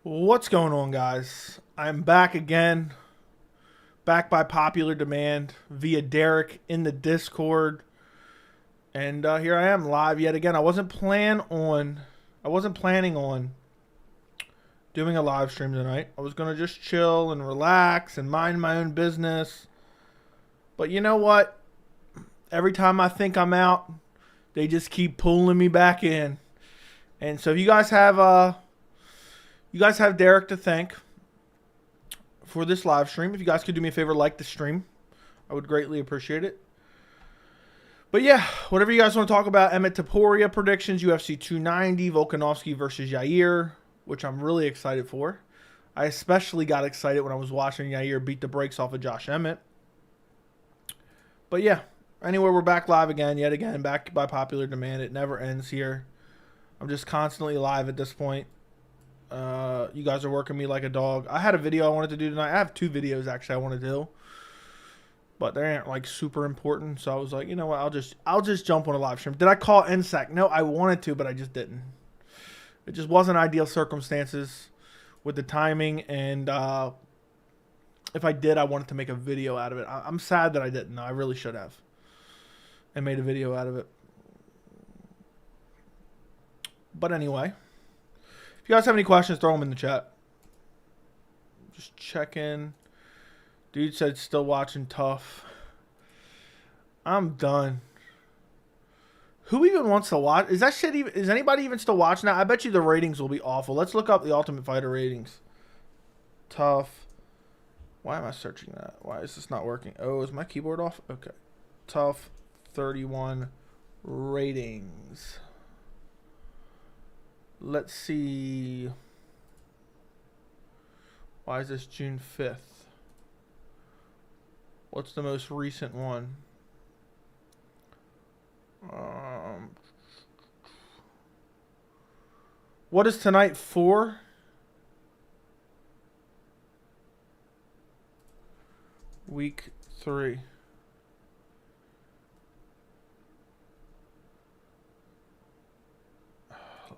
What's going on, guys? I'm back again, back by popular demand via Derek in the Discord, and here I am live yet again. I wasn't planning on doing a live stream tonight. I was gonna just chill and relax and mind my own business, but you know what? Every time I think I'm out, they just keep pulling me back in, and so if you guys have Derek to thank for this live stream. If you guys could do me a favor, like the stream, I would greatly appreciate it. But yeah, whatever you guys want to talk about, Emmett Topuria predictions, UFC 290, Volkanovski versus Yair, which I'm really excited for. I especially got excited when I was watching Yair beat the brakes off of Josh Emmett. But yeah, anyway, we're back live again, yet again, back by popular demand. It never ends here. I'm just constantly live at this point. You guys are working me like a dog. I had a video I wanted to do tonight. I have two videos actually I want to do, but they aren't like super important. So I was like, you know what? I'll just jump on a live stream. Did I call NSAC? No, I wanted to, but I just didn't. It just wasn't ideal circumstances with the timing, and if I did, I wanted to make a video out of it. I'm sad that I didn't. I really should have, and made a video out of it. But anyway. If you guys have any questions, throw them in the chat. Just checking. Dude said still watching Tough. I'm done. Who even wants to watch? Is that shit even? Is anybody even still watching that? I bet you the ratings will be awful. Let's look up the Ultimate Fighter ratings. Tough. Why am I searching that? Why is this not working? Oh, is my keyboard off? Okay. Tough 31 ratings. Let's see. Why is this June 5th? What's the most recent one? What is tonight for? Week 3.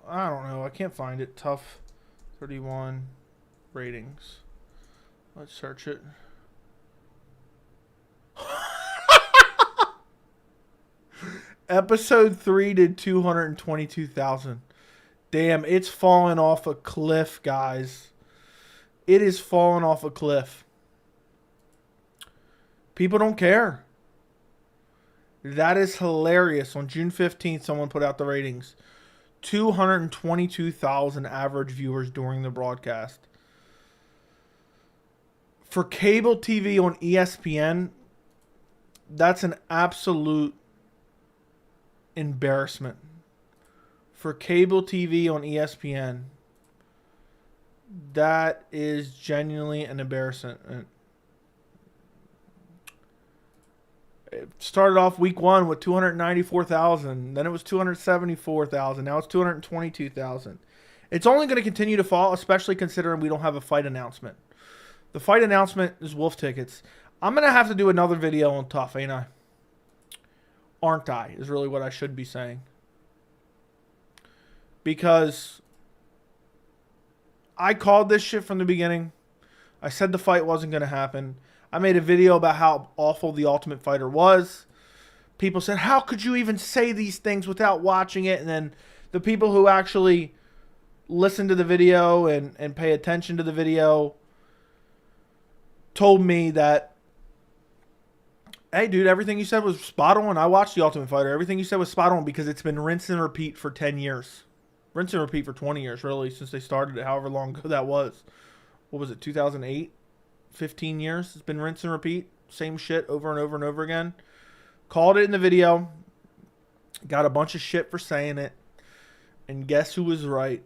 I don't know. I can't find it. Tough 31 ratings. Let's search it. Episode 3 did 222,000. Damn, it's falling off a cliff, guys. It is falling off a cliff. People don't care. That is hilarious. On June 15th, someone put out the ratings. 222,000 average viewers during the broadcast. For cable TV on ESPN, that's an absolute embarrassment. For cable TV on ESPN, that is genuinely an embarrassment. It started off week 1 with 294,000. Then it was 274,000. Now it's 222,000. It's only going to continue to fall, especially considering we don't have a fight announcement. The fight announcement is Wolf Tickets. I'm going to have to do another video on Tough, ain't I? Aren't I, is really what I should be saying. Because I called this shit from the beginning. I said the fight wasn't going to happen. I made a video about how awful The Ultimate Fighter was. People said, how could you even say these things without watching it? And then the people who actually listen to the video and pay attention to the video told me that, hey, dude, everything you said was spot on. I watched The Ultimate Fighter. Everything you said was spot on because it's been rinse and repeat for 10 years. Rinse and repeat for 20 years, really, since they started it, however long ago that was. What was it, 2008? 15 years. It's been rinse and repeat. Same shit over and over and over again. Called it in the video. Got a bunch of shit for saying it. And guess who was right?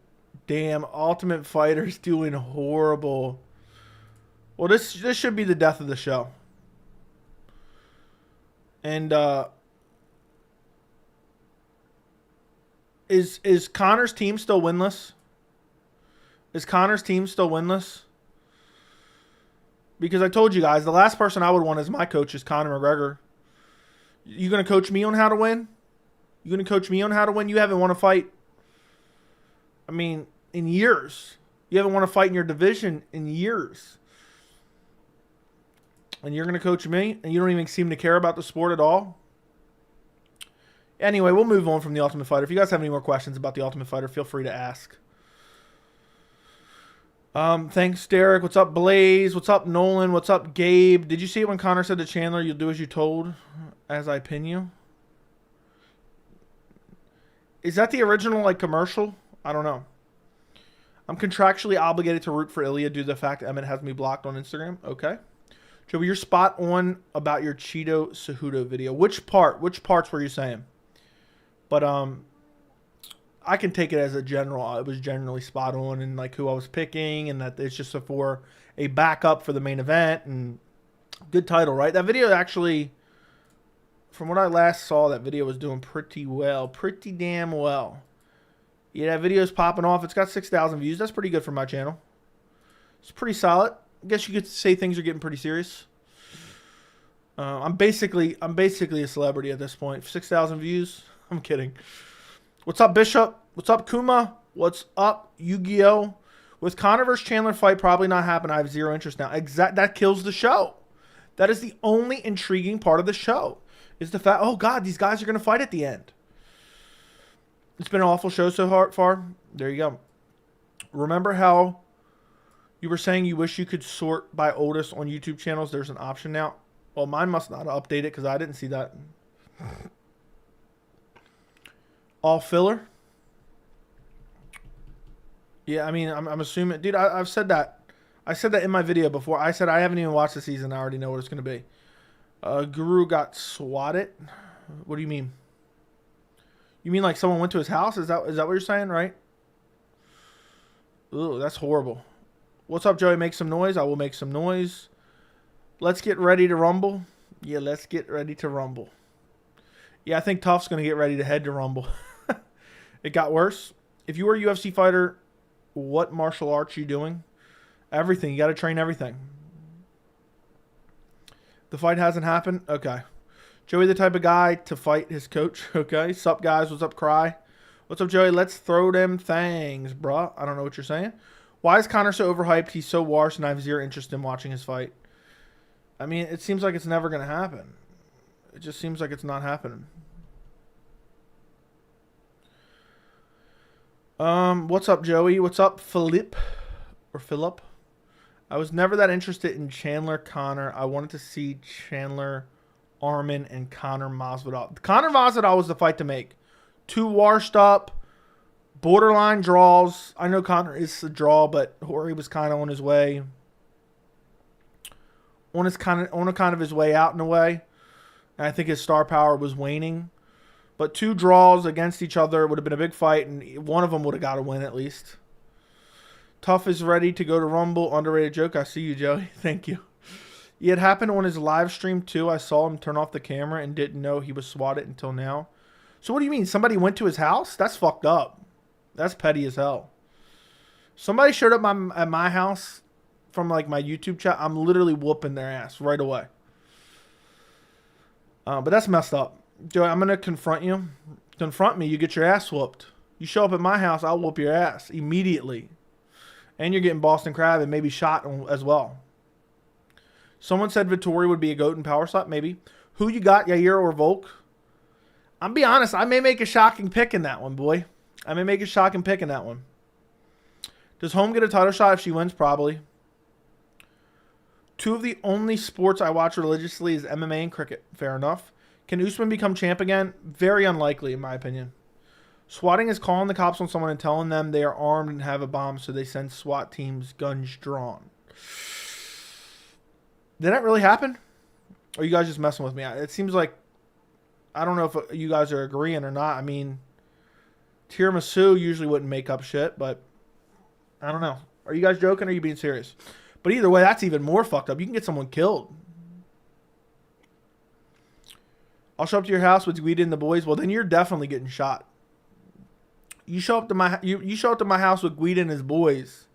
Damn, Ultimate Fighter's doing horrible. Well, this should be the death of the show. And is Conor's team still winless? Is Conor's team still winless? Because I told you guys, the last person I would want as my coach is Conor McGregor. You going to coach me on how to win? You going to coach me on how to win? You haven't won a fight, I mean, in years. You haven't won a fight in your division in years. And you're going to coach me, and you don't even seem to care about the sport at all. Anyway, we'll move on from The Ultimate Fighter. If you guys have any more questions about The Ultimate Fighter, feel free to ask. Thanks, Derek. What's up, Blaze? What's up, Nolan? What's up, Gabe? Did you see it when Conor said to Chandler, "You'll do as you told, as I pin you"? Is that the original, like, commercial? I don't know. I'm contractually obligated to root for Ilia due to the fact Emmett has me blocked on Instagram. Okay. Joey, you're spot on about your Cheeto Cejudo video. Which part? Which parts were you saying? But I can take it as a general. It was generally spot on and like who I was picking, and that it's just for a backup for the main event. And good title, right? That video actually, from what I last saw, that video was doing pretty well, pretty damn well. Yeah, that video's popping off. It's got 6,000 views. That's pretty good for my channel. It's pretty solid. I guess you could say things are getting pretty serious. I'm basically a celebrity at this point. 6,000 views. I'm kidding. What's up, Bishop? What's up, Kuma? What's up, Yu-Gi-Oh? With Conor vs. Chandler fight probably not happen, I have zero interest now. That kills the show. That is the only intriguing part of the show. Is the fact, oh God, these guys are going to fight at the end. It's been an awful show so far. There you go. Remember how you were saying you wish you could sort by oldest on YouTube channels? There's an option now. Well, mine must not update it because I didn't see that. All filler? Yeah, I mean, I'm assuming. Dude, I've said that. I said that in my video before. I said I haven't even watched the season. I already know what it's going to be. Guru got swatted. What do you mean? You mean like someone went to his house? Is that what you're saying, right? Ooh, that's horrible. What's up, Joey? Make some noise. I will make some noise. Let's get ready to rumble. Yeah, let's get ready to rumble. Yeah, I think Tuff's going to get ready to head to rumble. It got worse. If you were a UFC fighter, what martial arts are you doing? Everything. You got to train everything. The fight hasn't happened? Okay. Joey, the type of guy to fight his coach. Okay. Sup, guys? What's up, Cry? What's up, Joey? Let's throw them things, bruh. I don't know what you're saying. Why is Conor so overhyped? He's so washed, and I have zero interest in watching his fight. I mean, it seems like it's never going to happen. It just seems like it's not happening. What's up, Joey? What's up, Philip? Or Philip? I was never that interested in Chandler Conor. I wanted to see Chandler Arman and Conor Masvidal. Conor Masvidal was the fight to make. Too washed up, borderline draws. I know Conor is a draw, but Jorge was kind of on his way. On a kind of his way out in a way. And I think his star power was waning. But two draws against each other would have been a big fight, and one of them would have got a win at least. Tough is ready to go to Rumble. Underrated joke. I see you, Joey. Thank you. Yeah, it happened on his live stream, too. I saw him turn off the camera and didn't know he was swatted until now. So what do you mean? Somebody went to his house? That's fucked up. That's petty as hell. Somebody showed up at my house from, like, my YouTube chat. I'm literally whooping their ass right away. But that's messed up. Joey, I'm going to confront you. Confront me, you get your ass whooped. You show up at my house, I'll whoop your ass immediately. And you're getting Boston Crab and maybe shot as well. Someone said Vettori would be a GOAT in power slap. Maybe. Who you got, Yair or Volk? I'm be honest, I may make a shocking pick in that one, boy. I may make a shocking pick in that one. Does Home get a title shot if she wins? Probably. Two of the only sports I watch religiously is MMA and cricket. Fair enough. Can Usman become champ again? Very unlikely, in my opinion. Swatting is calling the cops on someone and telling them they are armed and have a bomb, so they send SWAT teams guns drawn. Did that really happen? Or are you guys just messing with me? It seems like, I don't know if you guys are agreeing or not. I mean, tiramisu usually wouldn't make up shit, but I don't know. Are you guys joking or are you being serious? But either way, that's even more fucked up. You can get someone killed. I'll show up to your house with Guida and the boys. Well, then you're definitely getting shot. You show up to my house with Guida and his boys.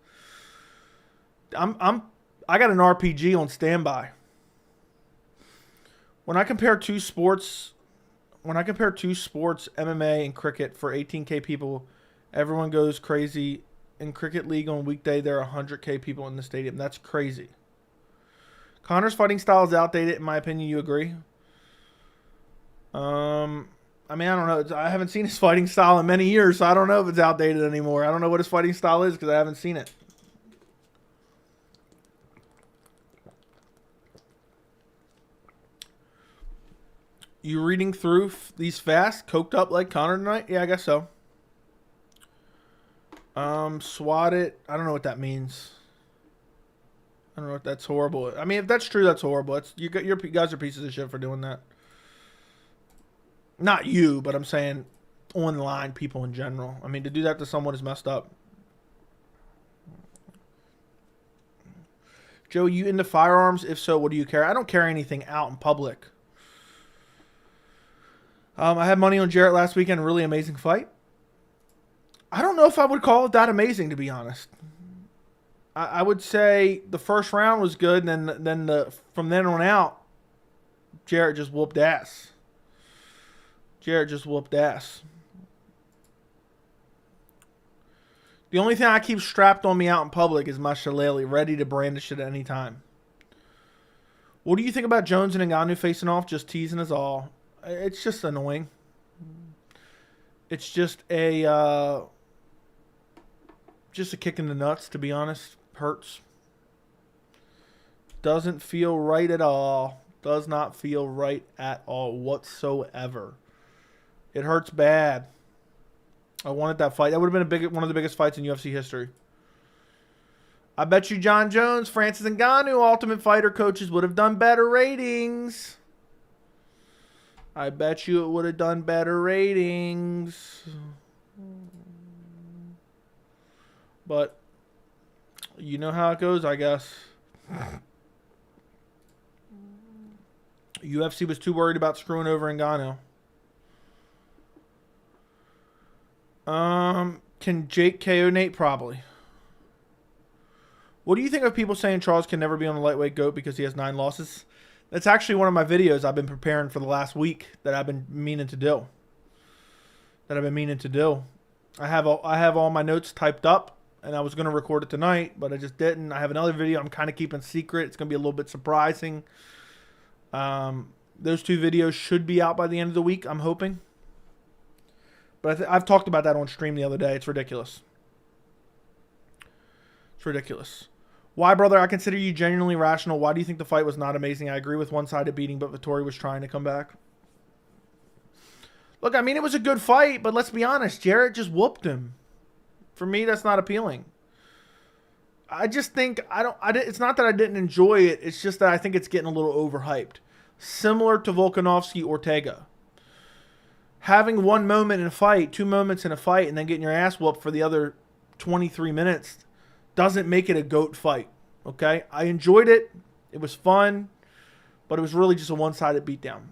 I got an RPG on standby. When I compare two sports, MMA and cricket for 18K people, everyone goes crazy in Cricket League on weekday, there are 100K people in the stadium. That's crazy. Conor's fighting style is outdated, in my opinion. You agree? I mean, I don't know. I haven't seen his fighting style in many years, so I don't know if it's outdated anymore. I don't know what his fighting style is because I haven't seen it. You reading through these fast, coked up like Conor tonight? Yeah, I guess so. Swat it. I don't know what that means. I don't know if that's horrible. I mean, if that's true, that's horrible. You guys are pieces of shit for doing that. Not you, but I'm saying online people in general. I mean, to do that to someone is messed up. Joe, you into firearms? If so, what do you carry? I don't carry anything out in public. I had money on Jarrett last weekend. Really amazing fight. I don't know if I would call it that amazing, to be honest. I would say the first round was good, and then from then on out, Jarrett just whooped ass. Jarrett just whooped ass. The only thing I keep strapped on me out in public is my shillelagh, ready to brandish it at any time. What do you think about Jones and Ngannou facing off? Just teasing us all. It's just annoying. It's just a kick in the nuts, to be honest. Hurts. Doesn't feel right at all. Does not feel right at all whatsoever. It hurts bad. I wanted that fight. That would have been one of the biggest fights in UFC history. I bet you John Jones, Francis Ngannou, Ultimate Fighter coaches would have done better ratings. I bet you it would have done better ratings. But you know how it goes, I guess. UFC was too worried about screwing over Ngannou. Can Jake KO Nate? Probably. What do you think of people saying Charles can never be on the lightweight GOAT because he has 9 losses? That's actually one of my videos I've been preparing for the last week that I've been meaning to do. I have all my notes typed up, and I was going to record it tonight, but I just didn't. I have another video I'm kind of keeping secret. It's going to be a little bit surprising. Those 2 videos should be out by the end of the week, I'm hoping. But I've talked about that on stream the other day. It's ridiculous. It's ridiculous. Why, brother? I consider you genuinely rational. Why do you think the fight was not amazing? I agree with one-sided beating, but Vettori was trying to come back. Look, I mean, it was a good fight, but let's be honest. Jarrett just whooped him. For me, that's not appealing. I just think it's not that I didn't enjoy it. It's just that I think it's getting a little overhyped. Similar to Volkanovski Ortega. Having one moment in a fight, 2 moments in a fight, and then getting your ass whooped for the other 23 minutes doesn't make it a GOAT fight, okay? I enjoyed it. It was fun, but it was really just a one-sided beatdown.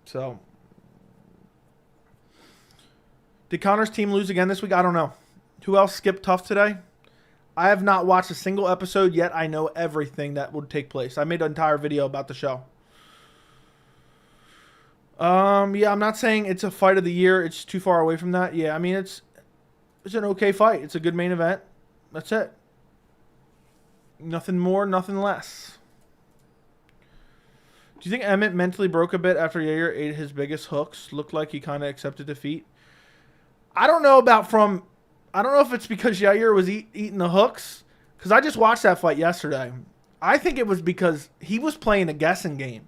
So, did Conor's team lose again this week? I don't know. Who else skipped tough today? I have not watched a single episode yet. I know everything that would take place. I made an entire video about the show. Yeah, I'm not saying it's a fight of the year. It's too far away from that. Yeah, I mean, it's an okay fight. It's a good main event. That's it. Nothing more, nothing less. Do you think Emmett mentally broke a bit after Yair ate his biggest hooks? Looked like he kind of accepted defeat. I don't know if it's because Yair was eating the hooks, because I just watched that fight yesterday. I think it was because he was playing a guessing game.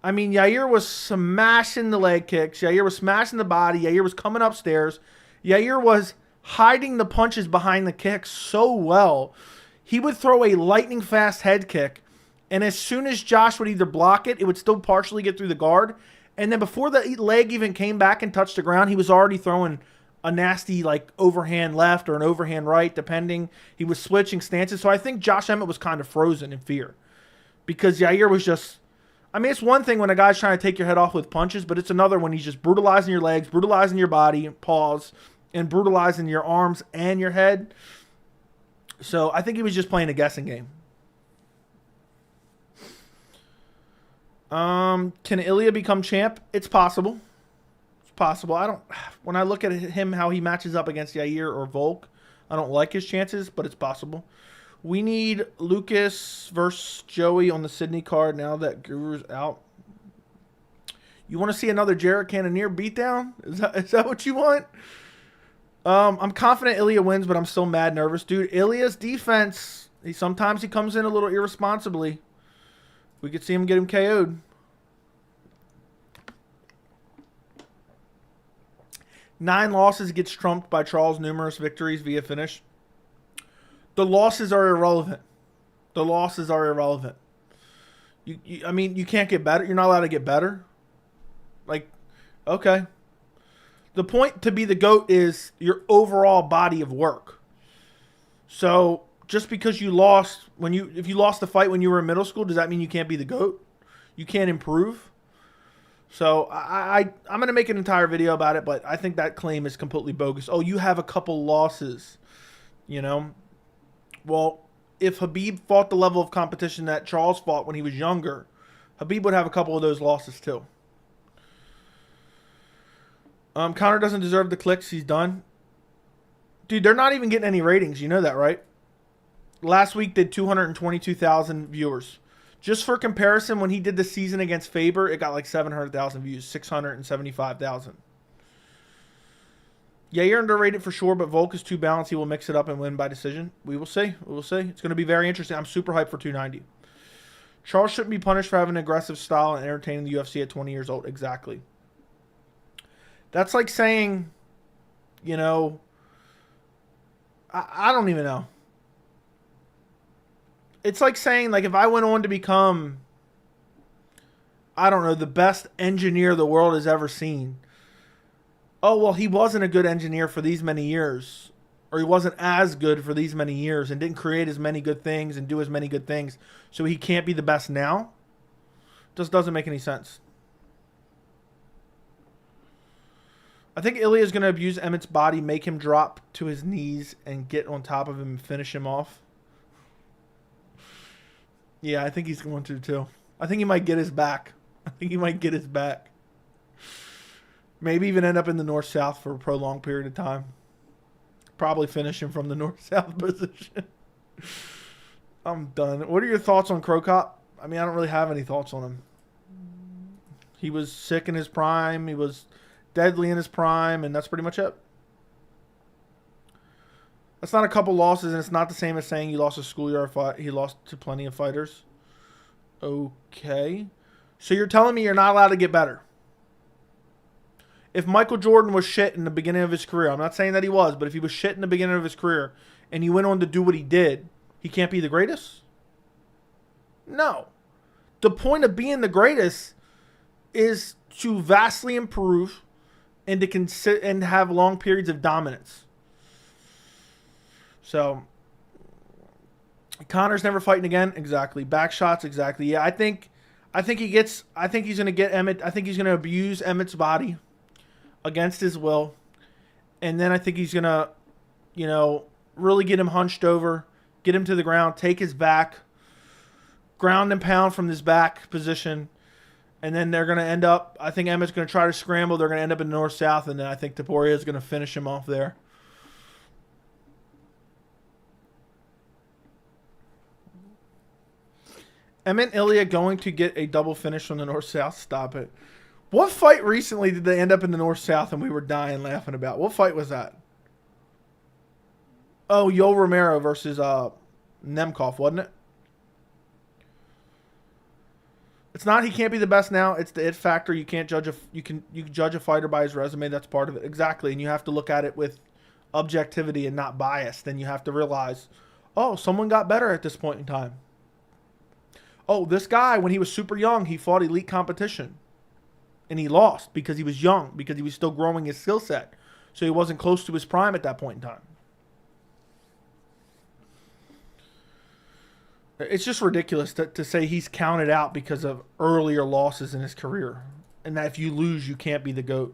I mean, Yair was smashing the leg kicks. Yair was smashing the body. Yair was coming upstairs. Yair was hiding the punches behind the kicks so well. He would throw a lightning fast head kick, and as soon as Josh would either block it, it would still partially get through the guard. And then before the leg even came back and touched the ground, he was already throwing a nasty like overhand left or an overhand right, depending. He was switching stances. So I think Josh Emmett was kind of frozen in fear because Yair was just... I mean, it's one thing when a guy's trying to take your head off with punches, but it's another when he's just brutalizing your legs, brutalizing your body, pause, and brutalizing your arms and your head. So I think he was just playing a guessing game. Can Ilia become champ? It's possible. It's possible. When I look at him, how he matches up against Yair or Volk, I don't like his chances, but it's possible. We need Lucas versus Joey on the Sydney card now that Guru's out. You want to see another Jared Cannonier beatdown? Is that what you want? I'm confident Ilia wins, but I'm still mad nervous. Dude, Ilia's defense, sometimes he comes in a little irresponsibly. We could see him get him KO'd. 9 losses gets trumped by Charles' numerous victories via finish. The losses are irrelevant. The losses are irrelevant. I mean, you can't get better. You're not allowed to get better. Like, okay. The point to be the GOAT is your overall body of work. So just because you lost if you lost the fight when you were in middle school, does that mean you can't be the GOAT? You can't improve? So I'm going to make an entire video about it, but I think that claim is completely bogus. Oh, you have a couple losses, you know? Well, if Khabib fought the level of competition that Charles fought when he was younger, Khabib would have a couple of those losses too. Conor doesn't deserve the clicks. He's done. Dude, they're not even getting any ratings. You know that, right? Last week did 222,000 viewers. Just for comparison, when he did the season against Faber, it got like 700,000 views, 675,000. Yair underrated for sure, but Volk is too balanced. He will mix it up and win by decision. We will see. We will see. It's going to be very interesting. I'm super hyped for 290. Charles shouldn't be punished for having an aggressive style and entertaining the UFC at 20 years old. Exactly. That's like saying, you know, I don't even know. It's like saying, like, if I went on to become, I don't know, the best engineer the world has ever seen. Oh, well, he wasn't a good engineer for these many years. Or he wasn't as good for these many years and didn't create as many good things and do as many good things. So he can't be the best now? Just doesn't make any sense. I think Ilia is going to abuse Emmett's body, make him drop to his knees, and get on top of him and finish him off. Yeah, I think he's going to too. I think he might get his back. Maybe even end up in the north-south for a prolonged period of time. Probably finish him from the north-south position. I'm done. What are your thoughts on Crocop? I mean, I don't really have any thoughts on him. He was sick in his prime. He was deadly in his prime, and that's pretty much it. That's not a couple losses, and it's not the same as saying you lost a schoolyard fight. He lost to plenty of fighters. Okay. So you're telling me you're not allowed to get better. If Michael Jordan was shit in the beginning of his career, I'm not saying that he was, but if he was shit in the beginning of his career and he went on to do what he did, he can't be the greatest? No. The point of being the greatest is to vastly improve and to have long periods of dominance. So, Conor's never fighting again. Exactly. Back shots. Exactly. Yeah, I think he's going to get Emmett. I think he's going to abuse Emmett's body against his will. And then I think he's going to, you know, really get him hunched over, get him to the ground, take his back, ground and pound from this back position. And then they're going to end up, I think Emmett's going to try to scramble. They're going to end up in north-south. And then I think Topuria is going to finish him off there. Emmett and Ilia going to get a double finish from the north-south. Stop it. What fight recently did they end up in the north-south and we were dying laughing about? What fight was that? Oh, Yoel Romero versus Nemkov, wasn't it? It's not he can't be the best now. It's the it factor. You can't judge you can judge a fighter by his resume. That's part of it. Exactly. And you have to look at it with objectivity and not bias. Then you have to realize, oh, someone got better at this point in time. Oh, this guy, when he was super young, he fought elite competition. And he lost because he was young, because he was still growing his skill set. So he wasn't close to his prime at that point in time. It's just ridiculous to say he's counted out because of earlier losses in his career. And that if you lose, you can't be the GOAT.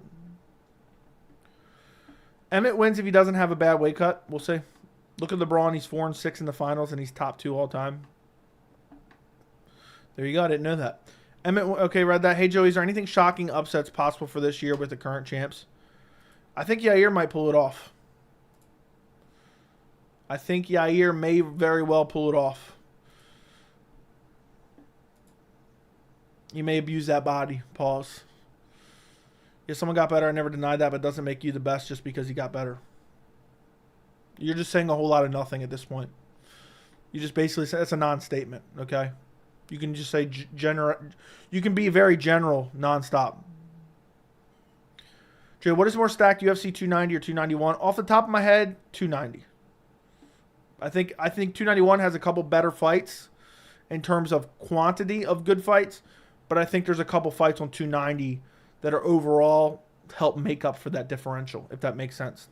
Emmett wins if he doesn't have a bad weight cut. We'll see. Look at LeBron. He's 4-6 in the finals, and he's top 2 all time. There you go. I didn't know that. Emmett, okay, read that. Hey, Joey, is there anything shocking upsets possible for this year with the current champs? I think Yair might pull it off. I think Yair may very well pull it off. He may abuse that body. Pause. Yeah, someone got better. I never denied that, but it doesn't make you the best just because he got better. You're just saying a whole lot of nothing at this point. You just basically say it's a non-statement, okay? You can just say general. You can be very general nonstop. Jay, what is more stacked, UFC 290 or 291? Off the top of my head, 290. I think 291 has a couple better fights in terms of quantity of good fights, but I think there's a couple fights on 290 that are overall help make up for that differential, if that makes sense.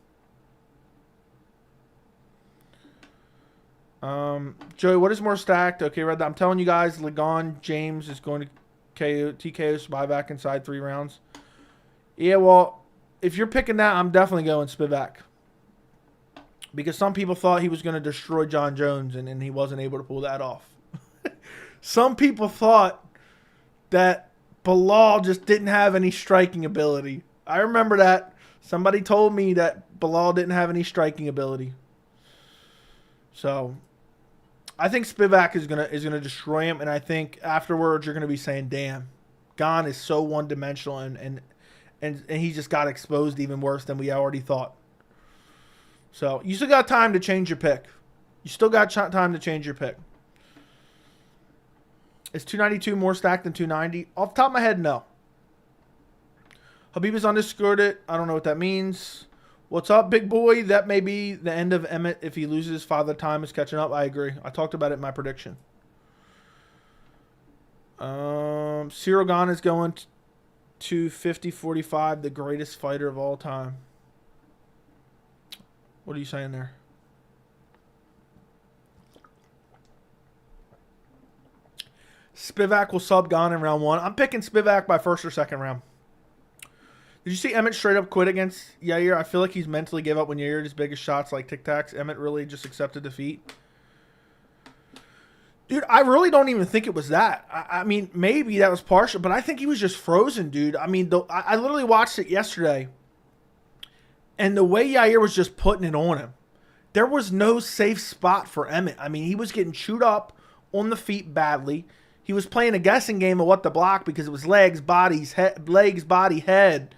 Joey, what is more stacked? Okay, read that. I'm telling you guys, Ligon James is going to TKO Spivak inside 3 rounds. Yeah, well, if you're picking that, I'm definitely going Spivak. Because some people thought he was going to destroy John Jones, and he wasn't able to pull that off. Some people thought that Bilal just didn't have any striking ability. I remember that. Somebody told me that Bilal didn't have any striking ability. So I think Spivak is gonna destroy him, and I think afterwards you're gonna be saying, "Damn, Gon is so one-dimensional, and he just got exposed even worse than we already thought." So you still got time to change your pick. You still got time to change your pick. Is 292 more stacked than 290? Off the top of my head, no. Habib is undiscorded. I don't know what that means. What's up, big boy? That may be the end of Emmett if he loses. Father Time is catching up. I agree. I talked about it in my prediction. Cyril Gane is going to 50-45, the greatest fighter of all time. What are you saying there? Spivak will sub Gane in round 1. I'm picking Spivak by first or second round. Did you see Emmett straight up quit against Yair? I feel like he's mentally gave up when Yair did his biggest shots like Tic Tacs. Emmett really just accepted defeat. Dude, I really don't even think it was that. I mean, maybe that was partial, but I think he was just frozen, dude. I mean, I literally watched it yesterday, and the way Yair was just putting it on him, there was no safe spot for Emmett. I mean, he was getting chewed up on the feet badly. He was playing a guessing game of what to block because it was legs, body, head.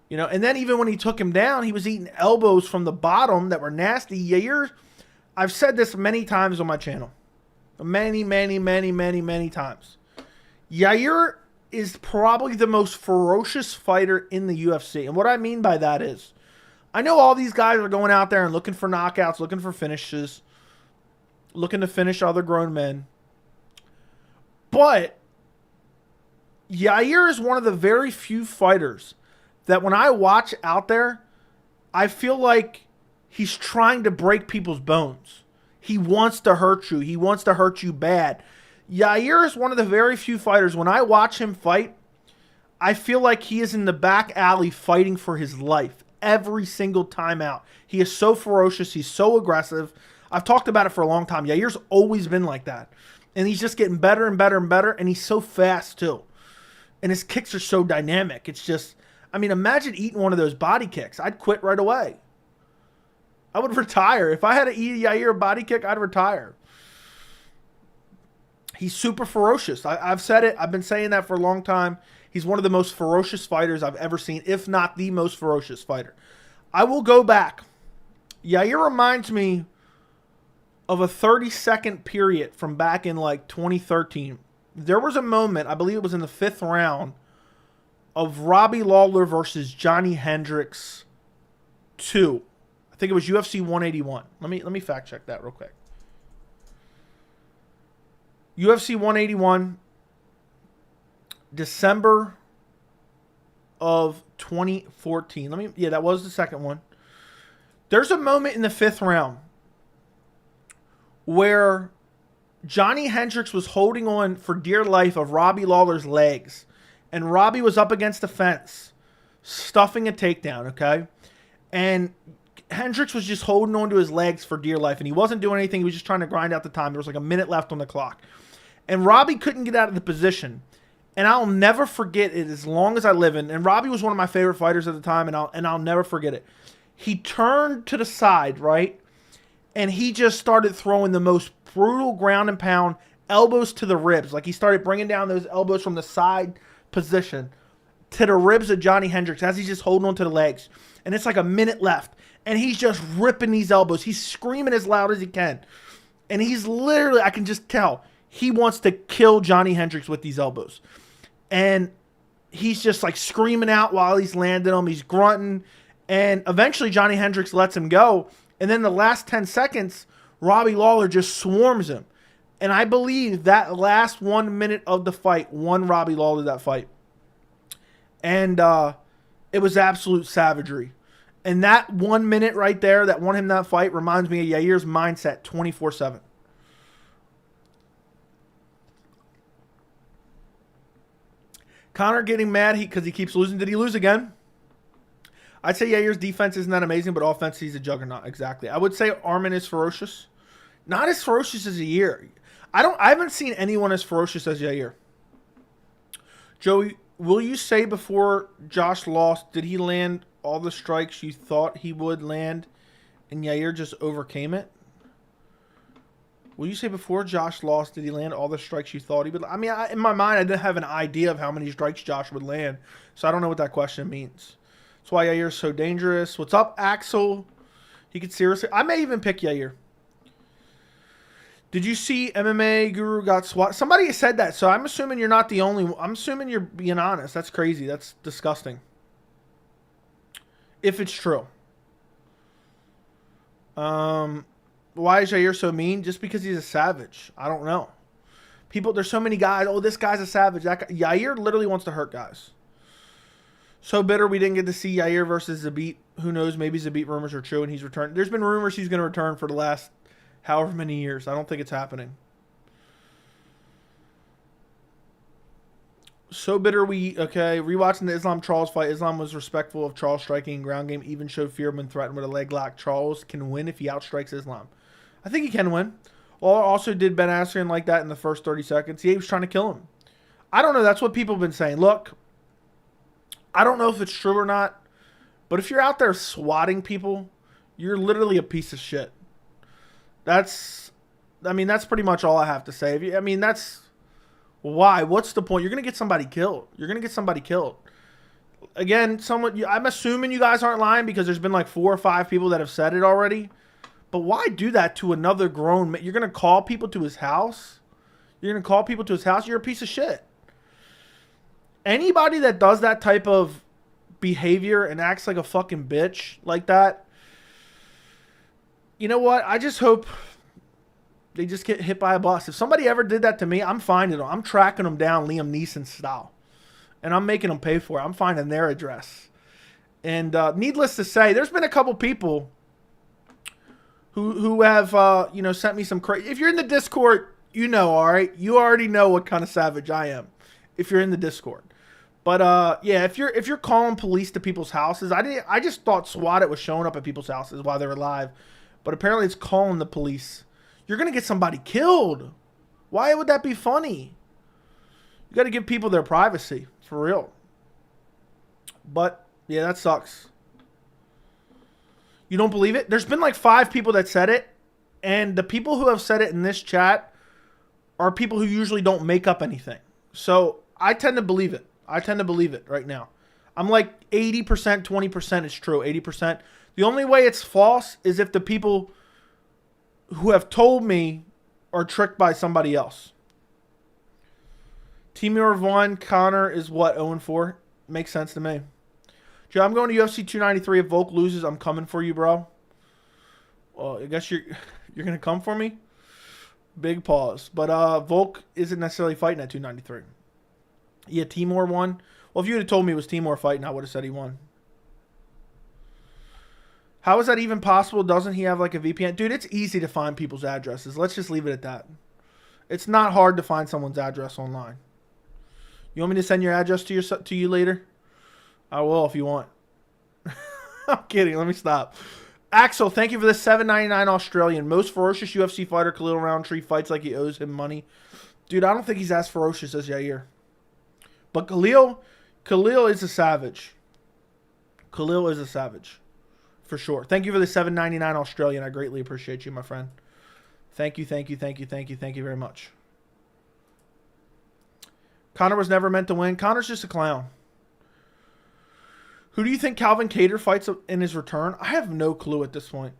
You know, and then even when he took him down, he was eating elbows from the bottom that were nasty. Yair, I've said this many times on my channel. Many times. Yair is probably the most ferocious fighter in the UFC. And what I mean by that is, I know all these guys are going out there and looking for knockouts, looking for finishes, looking to finish other grown men. But Yair is one of the very few fighters that when I watch out there, I feel like he's trying to break people's bones. He wants to hurt you. He wants to hurt you bad. Yair is one of the very few fighters, when I watch him fight, I feel like he is in the back alley fighting for his life every single time out. He is so ferocious. He's so aggressive. I've talked about it for a long time. Yair's always been like that. And he's just getting better and better and better. And he's so fast, too. And his kicks are so dynamic. It's just, I mean, imagine eating one of those body kicks. I'd quit right away. I would retire. If I had to eat Yair a body kick, I'd retire. He's super ferocious. I've said it. I've been saying that for a long time. He's one of the most ferocious fighters I've ever seen, if not the most ferocious fighter. I will go back. Yair reminds me of a 30-second period from back in like 2013. There was a moment, I believe it was in the 5th round, of Robbie Lawler versus Johnny Hendricks 2. I think it was UFC 181. Let me fact check that real quick. UFC 181, December of 2014. Yeah, that was the second one. There's a moment in the 5th round where Johnny Hendricks was holding on for dear life of Robbie Lawler's legs. And Robbie was up against the fence, stuffing a takedown, okay? And Hendricks was just holding on to his legs for dear life. And he wasn't doing anything. He was just trying to grind out the time. There was like a minute left on the clock. And Robbie couldn't get out of the position. And I'll never forget it as long as I live in. And Robbie was one of my favorite fighters at the time, and I'll never forget it. He turned to the side, right? and he just started throwing the most brutal ground and pound elbows to the ribs. Like he started bringing down those elbows from the side position to the ribs of Johnny Hendricks as he's just holding on to the legs. And it's like a minute left. And he's just ripping these elbows. He's screaming as loud as he can. And he's literally, I can just tell, he wants to kill Johnny Hendricks with these elbows. And he's just like screaming out while he's landing them. He's grunting. And eventually Johnny Hendricks lets him go. And then the last 10 seconds, Robbie Lawler just swarms him. And I believe that last 1 minute of the fight won Robbie Lawler that fight. And it was absolute savagery. And that 1 minute right there that won him that fight reminds me of Yair's mindset 24/7. Conor getting mad because he keeps losing. Did he lose again? I'd say Yair's defense isn't that amazing, but offense, he's a juggernaut. Exactly. I would say Arman is ferocious. Not as ferocious as Yair. I haven't seen anyone as ferocious as Yair. Joey, will you say before Josh lost, did he land all the strikes you thought he would land and Yair just overcame it? Will you say before Josh lost, did he land all the strikes you thought he would? I mean, in my mind, I didn't have an idea of how many strikes Josh would land, so I don't know what that question means. That's why Yair's so dangerous. What's up, Axel? He could seriously... I may even pick Yair. Did you see MMA Guru got swat? Somebody said that, so I'm assuming you're not the only one. I'm assuming you're being honest. That's crazy. That's disgusting. If it's true. Why is Yair so mean? Just because he's a savage. I don't know. People, there's so many guys. Oh, this guy's a savage. That guy. Yair literally wants to hurt guys. So bitter we didn't get to see Yair versus Zabit. Who knows? Maybe Zabit rumors are true and he's returned. There's been rumors he's going to return for the last however many years. I don't think it's happening. So bitter we... Okay, rewatching the Islam-Charles fight. Islam was respectful of Charles striking and ground game. Even showed fear when threatened with a leg lock. Charles can win if he outstrikes Islam. I think he can win. Well, also did Ben Askren like that in the first 30 seconds. He was trying to kill him. I don't know. That's what people have been saying. Look, I don't know if it's true or not, but if you're out there swatting people, you're literally a piece of shit. That's pretty much all I have to say. That's why. What's the point? You're going to get somebody killed. You're going to get somebody killed. Again, I'm assuming you guys aren't lying because there's been like 4 or 5 people that have said it already. But why do that to another grown man? You're going to call people to his house? You're going to call people to his house? You're a piece of shit. Anybody that does that type of behavior and acts like a fucking bitch like that, you know what? I just hope they just get hit by a bus. If somebody ever did that to me, I'm finding them. I'm tracking them down Liam Neeson style. And I'm making them pay for it. I'm finding their address. And needless to say, there's been a couple people who have, sent me some crazy... If you're in the Discord, you know, all right? You already know what kind of savage I am if you're in the Discord. But, yeah, if you're calling police to people's houses, I just thought SWAT was showing up at people's houses while they were live. But apparently it's calling the police. You're going to get somebody killed. Why would that be funny? You got to give people their privacy, for real. But, yeah, that sucks. You don't believe it? There's been like 5 people that said it. And the people who have said it in this chat are people who usually don't make up anything. So I tend to believe it. I tend to believe it right now. I'm like 80%, 20% is true. 80%. The only way it's false is if the people who have told me are tricked by somebody else. Timur 1, Conor is what, 0-4? Makes sense to me. Joe, I'm going to UFC 293. If Volk loses, I'm coming for you, bro. Well, I guess you're going to come for me? Big pause. But Volk isn't necessarily fighting at 293. Yeah, Timur won. Well, if you would have told me it was Timur fighting, I would have said he won. How is that even possible? Doesn't he have like a VPN? Dude, it's easy to find people's addresses. Let's just leave it at that. It's not hard to find someone's address online. You want me to send your address to you later? I will if you want. I'm kidding. Let me stop. Axel, thank you for the $7.99 Australian. Most ferocious UFC fighter, Khalil Roundtree, fights like he owes him money. Dude, I don't think he's as ferocious as Yair. But Khalil is a savage. Khalil is a savage. For sure. Thank you for the $7.99 Australian. I greatly appreciate you, my friend. Thank you very much. Conor was never meant to win. Conor's just a clown. Who do you think Calvin Kattar fights in his return? I have no clue at this point.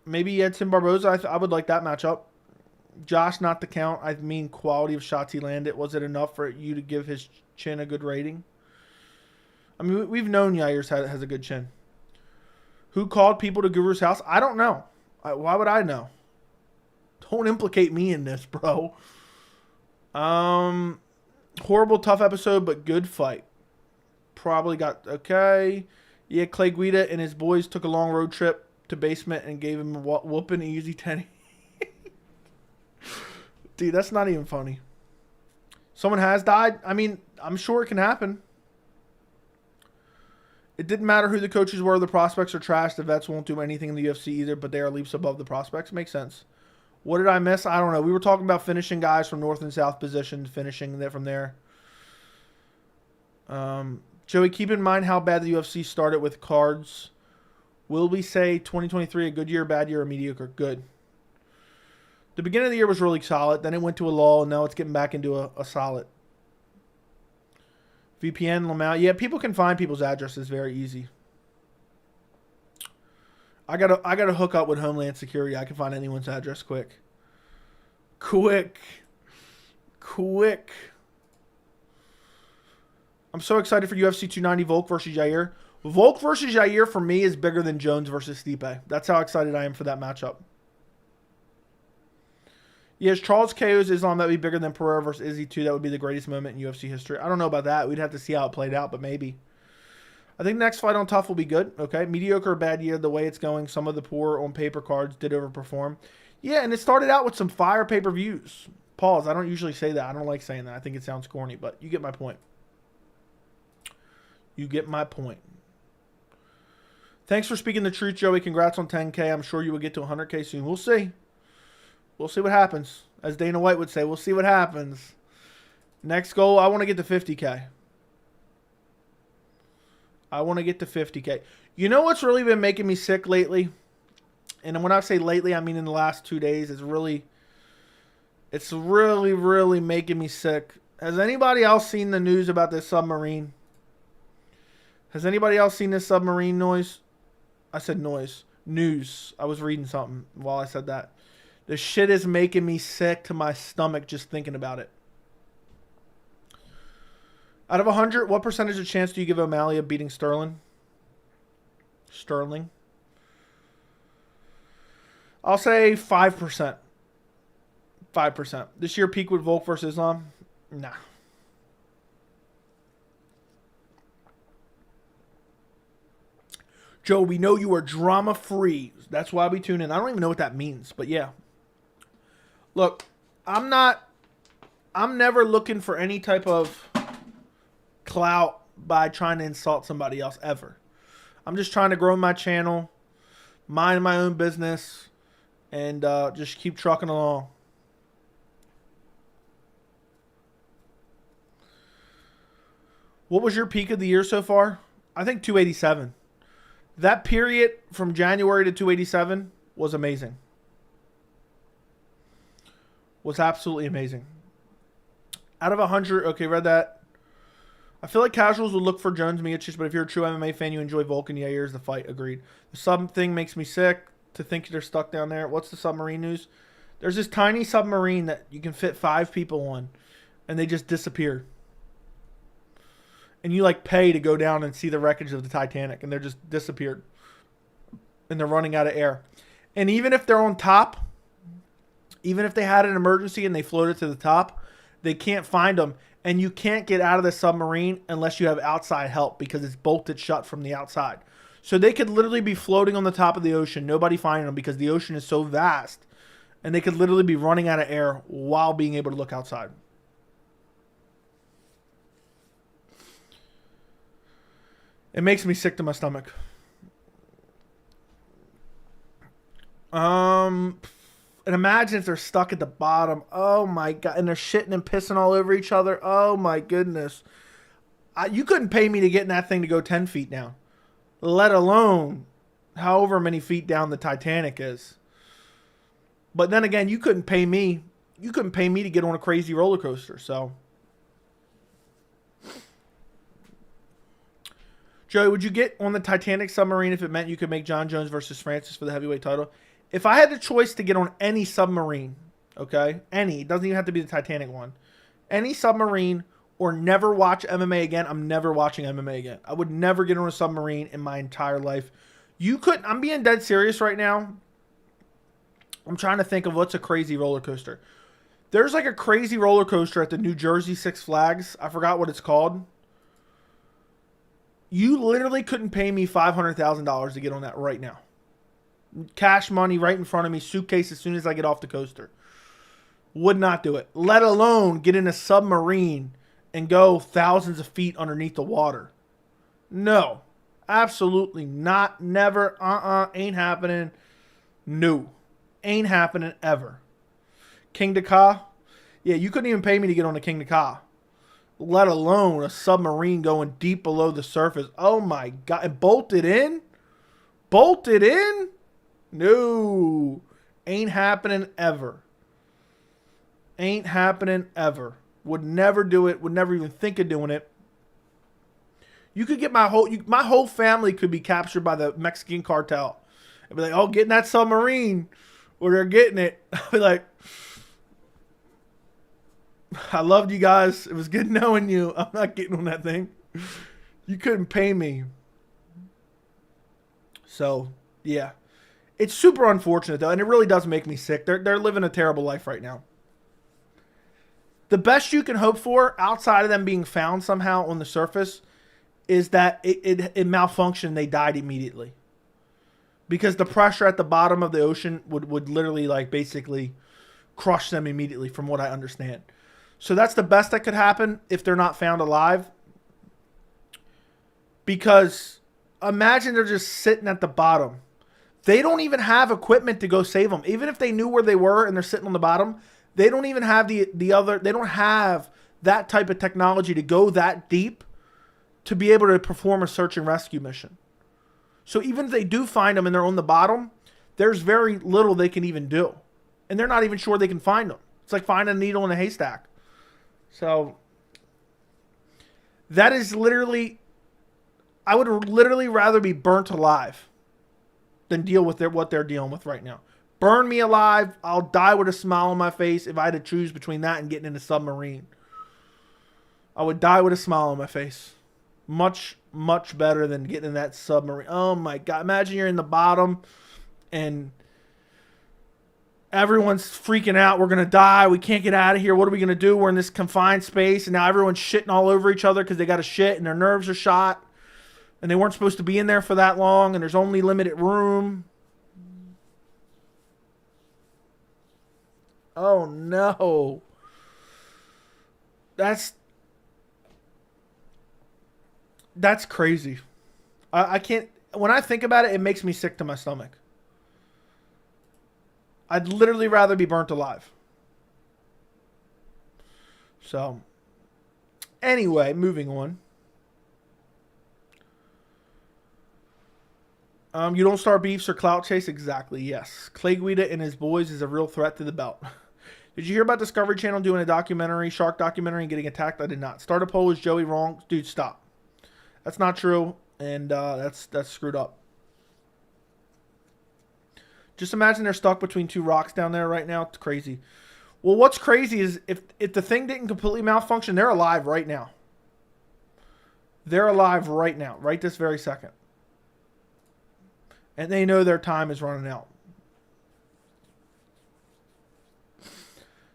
Maybe Edson Barboza. I would like that matchup. Josh, not the count. I mean quality of shots he landed. Was it enough for you to give his chin a good rating? I mean, we've known Yair has a good chin. Who called people to Guru's house? I don't know. Why would I know? Don't implicate me in this, bro. Horrible, tough episode, but good fight. Probably got okay. Yeah, Clay Guida and his boys took a long road trip to basement and gave him a whooping easy 10. Dude, that's not even funny. Someone has died. I mean, I'm sure it can happen. It didn't matter who the coaches were. The prospects are trash. The vets won't do anything in the UFC either, but they are leaps above the prospects. Makes sense. What did I miss? I don't know. We were talking about finishing guys from north and south positions, finishing from there. Joey, keep in mind how bad the UFC started with cards. Will we say 2023 a good year, bad year, or mediocre? Good. The beginning of the year was really solid. Then it went to a lull, and now it's getting back into a solid. VPN, Lamau. Yeah, people can find people's addresses very easy. I gotta hook up with Homeland Security. I can find anyone's address quick. Quick. I'm so excited for UFC 290 Volk versus Yair. Volk versus Yair for me is bigger than Jones versus Stipe. That's how excited I am for that matchup. Yes, Charles KO's Islam, that would be bigger than Pereira versus Izzy too. That would be the greatest moment in UFC history. I don't know about that. We'd have to see how it played out, but maybe. I think next fight on Tough will be good. Okay, mediocre or bad year, the way it's going. Some of the poor on paper cards did overperform. Yeah, and it started out with some fire pay-per-views. Pause. I don't usually say that. I don't like saying that. I think it sounds corny, but you get my point. You get my point. Thanks for speaking the truth, Joey. Congrats on 10K. I'm sure you will get to 100K soon. We'll see. We'll see what happens. As Dana White would say, we'll see what happens. Next goal, I want to get to 50K. I want to get to 50K. You know what's really been making me sick lately? And when I say lately, I mean in the last 2 days. It's really making me sick. Has anybody else seen the news about this submarine? Has anybody else seen this submarine noise? I said noise. News. I was reading something while I said that. This shit is making me sick to my stomach just thinking about it. Out of 100, what percentage of chance do you give O'Malley of beating Sterling? I'll say 5%. 5%. This year peak with Volk versus Islam? Nah. Joe, we know you are drama-free. That's why we tune in. I don't even know what that means, but yeah. Look, I'm never looking for any type of clout by trying to insult somebody else, ever. I'm just trying to grow my channel, mind my own business, and just keep trucking along. What was your peak of the year so far? I think 287. That period from January to 287 was amazing. Was absolutely amazing. Out of 100, okay, read that. I feel like casuals would look for Jones Miocic, but if you're a true MMA fan, you enjoy Volk and Yair's the fight. Agreed. The sub thing makes me sick to think they're stuck down there. What's the submarine news? There's this tiny submarine that you can fit 5 people on, and they just disappear. And you like pay to go down and see the wreckage of the Titanic, and they're just disappeared. And they're running out of air. And even if they're on top, even if they had an emergency and they floated to the top, they can't find them. And you can't get out of the submarine unless you have outside help because it's bolted shut from the outside. So they could literally be floating on the top of the ocean, nobody finding them because the ocean is so vast. And they could literally be running out of air while being able to look outside. It makes me sick to my stomach. And imagine if they're stuck at the bottom. Oh my God. And they're shitting and pissing all over each other. Oh my goodness. You couldn't pay me to get in that thing to go 10 feet down. Let alone however many feet down the Titanic is. But then again, you couldn't pay me. You couldn't pay me to get on a crazy roller coaster. So, Joey, would you get on the Titanic submarine if it meant you could make John Jones versus Francis for the heavyweight title? If I had the choice to get on any submarine, okay, any, it doesn't even have to be the Titanic one, any submarine, or never watch MMA again, I'm never watching MMA again. I would never get on a submarine in my entire life. You couldn't, I'm being dead serious right now. I'm trying to think of what's a crazy roller coaster. There's like a crazy roller coaster at the New Jersey Six Flags. I forgot what it's called. You literally couldn't pay me $500,000 to get on that right now. Cash money right in front of me, suitcase as soon as I get off the coaster. Would not do it. Let alone get in a submarine and go thousands of feet underneath the water. No. Absolutely not. Never. Ain't happening. No. Ain't happening ever. King to Ka? Yeah, you couldn't even pay me to get on a King to Ka. Let alone a submarine going deep below the surface. Oh my God. And bolted in? Bolted in? No. Ain't happening ever. Ain't happening ever. Would never do it. Would never even think of doing it. You could get my whole family could be captured by the Mexican cartel. I'd be like, oh, get in that submarine. Or they're getting it. I'd be like, I loved you guys. It was good knowing you. I'm not getting on that thing. You couldn't pay me. So, yeah. It's super unfortunate, though, and it really does make me sick. They're living a terrible life right now. The best you can hope for, outside of them being found somehow on the surface, is that it malfunctioned. They died immediately. Because the pressure at the bottom of the ocean would literally, like, basically crush them immediately, from what I understand. So that's the best that could happen if they're not found alive. Because imagine they're just sitting at the bottom. They don't even have equipment to go save them. Even if they knew where they were and they're sitting on the bottom, they don't even have the other, they don't have that type of technology to go that deep to be able to perform a search and rescue mission. So even if they do find them and they're on the bottom, there's very little they can even do. And they're not even sure they can find them. It's like finding a needle in a haystack. So that is literally, I would literally rather be burnt alive than deal with what they're dealing with right now. Burn me alive. I'll die with a smile on my face if I had to choose between that and getting in a submarine. I would die with a smile on my face. Much, much better than getting in that submarine. Oh my God. Imagine you're in the bottom and everyone's freaking out. We're going to die. We can't get out of here. What are we going to do? We're in this confined space and now everyone's shitting all over each other because they got to shit and their nerves are shot. And they weren't supposed to be in there for that long, and there's only limited room. Oh, no. That's crazy. I can't... When I think about it, it makes me sick to my stomach. I'd literally rather be burnt alive. So, anyway, moving on. You don't start beefs or clout chase? Exactly, yes. Clay Guida and his boys is a real threat to the belt. Did you hear about Discovery Channel doing a documentary, shark documentary, and getting attacked? I did not. Start a poll, is Joey wrong? Dude, stop. That's not true, and that's screwed up. Just imagine they're stuck between two rocks down there right now. It's crazy. Well, what's crazy is if the thing didn't completely malfunction, they're alive right now. They're alive right now, right this very second. And they know their time is running out.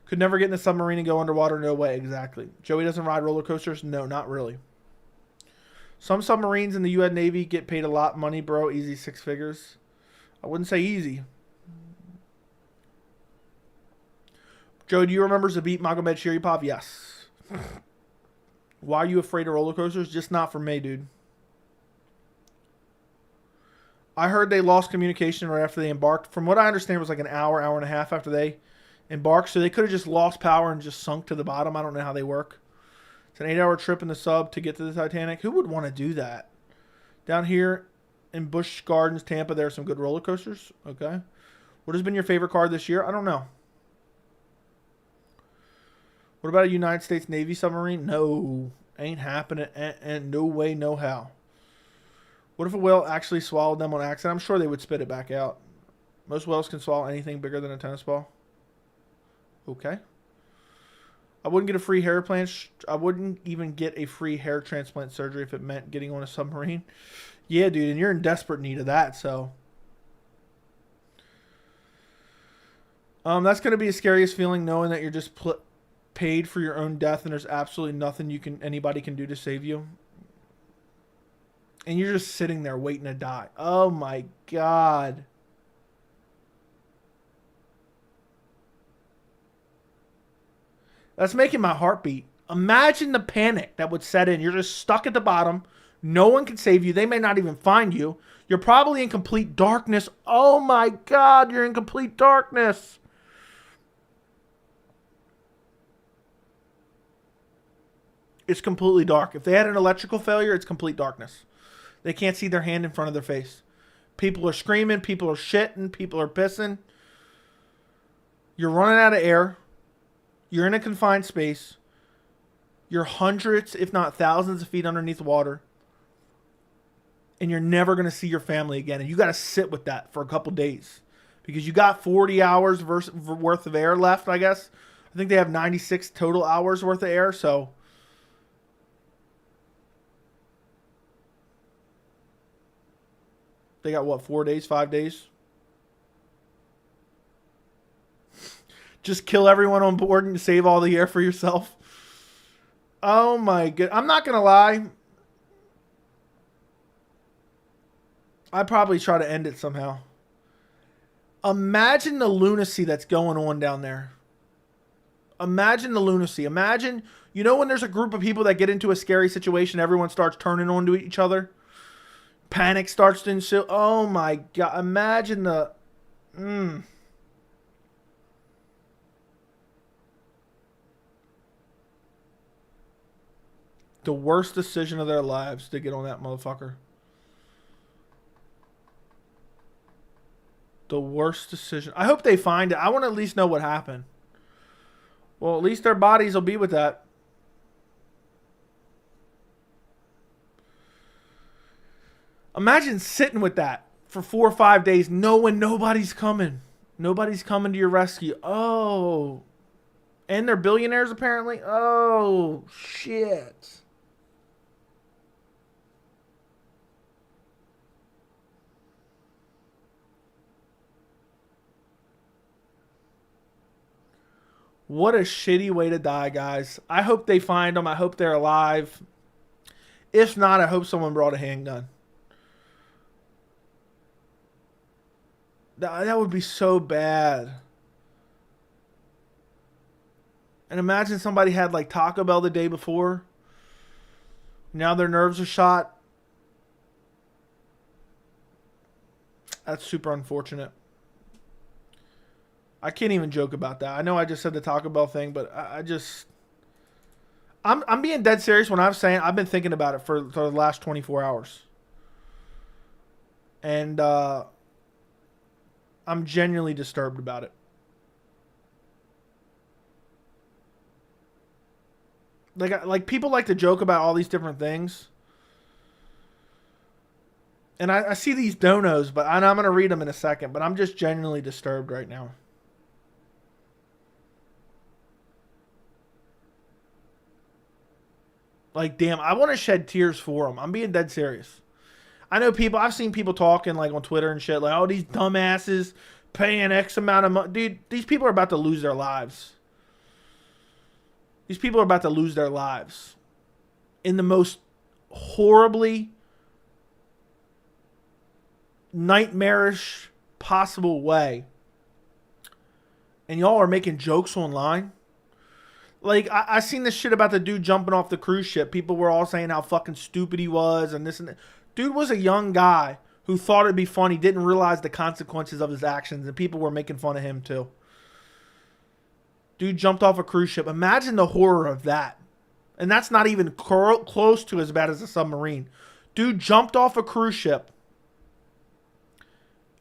Could never get in a submarine and go underwater. No way. Exactly. Joey doesn't ride roller coasters? No, not really. Some submarines in the U.S. Navy get paid a lot of money, bro. Easy 6 figures. I wouldn't say easy. Joe, do you remember Zabit Magomed Sharipov? Yes. Why are you afraid of roller coasters? Just not for me, dude. I heard they lost communication right after they embarked. From what I understand, it was like an hour, hour and a half after they embarked. So they could have just lost power and just sunk to the bottom. I don't know how they work. It's an 8-hour trip in the sub to get to the Titanic. Who would want to do that? Down here in Busch Gardens, Tampa, there are some good roller coasters. Okay. What has been your favorite car this year? I don't know. What about a United States Navy submarine? No. Ain't happening. And no way, no how. What if a whale actually swallowed them on accident? I'm sure they would spit it back out. Most whales can swallow anything bigger than a tennis ball. Okay. I wouldn't get a free hair plant. I wouldn't even get a free hair transplant surgery if it meant getting on a submarine. Yeah, dude, and you're in desperate need of that, so. That's going to be the scariest feeling, knowing that you're just paid for your own death and there's absolutely nothing anybody can do to save you. And you're just sitting there waiting to die. Oh, my God. That's making my heart beat. Imagine the panic that would set in. You're just stuck at the bottom. No one can save you. They may not even find you. You're probably in complete darkness. Oh my God, you're in complete darkness. It's completely dark. If they had an electrical failure, it's complete darkness. They can't see their hand in front of their face. People are screaming. People are shitting. People are pissing. You're running out of air. You're in a confined space. You're hundreds, if not thousands of feet underneath water. And you're never going to see your family again. And you got to sit with that for a couple days. Because you got 40 hours worth of air left, I guess. I think they have 96 total hours worth of air. So they got what, 4 days, 5 days? Just kill everyone on board and save all the air for yourself. Oh my God. I'm not going to lie. I'd probably try to end it somehow. Imagine the lunacy that's going on down there. Imagine the lunacy. Imagine, you know when there's a group of people that get into a scary situation, everyone starts turning on to each other? Panic starts to ensue. Oh my God. Imagine the... The worst decision of their lives to get on that motherfucker. The worst decision. I hope they find it. I want to at least know what happened. Well, at least their bodies will be with that. Imagine sitting with that for 4 or 5 days knowing nobody's coming. Nobody's coming to your rescue. Oh. And they're billionaires apparently. Oh, shit. What a shitty way to die, guys. I hope they find them. I hope they're alive. If not, I hope someone brought a handgun. That would be so bad. And imagine somebody had like Taco Bell the day before. Now their nerves are shot. That's super unfortunate. I can't even joke about that. I know I just said the Taco Bell thing, but I'm being dead serious when I'm saying I've been thinking about it for the last 24 hours. And I'm genuinely disturbed about it. Like people like to joke about all these different things. And I see these donos, but I'm going to read them in a second, but I'm just genuinely disturbed right now. Like, damn, I want to shed tears for them. I'm being dead serious. I know people, I've seen people talking like on Twitter and shit, like, oh, these dumbasses paying X amount of money. Dude, these people are about to lose their lives. These people are about to lose their lives in the most horribly nightmarish possible way. And y'all are making jokes online. Like, I seen this shit about the dude jumping off the cruise ship. People were all saying how fucking stupid he was and this and that. Dude was a young guy who thought it'd be funny, didn't realize the consequences of his actions, and people were making fun of him too. Dude jumped off a cruise ship. Imagine the horror of that. And that's not even close to as bad as a submarine. Dude jumped off a cruise ship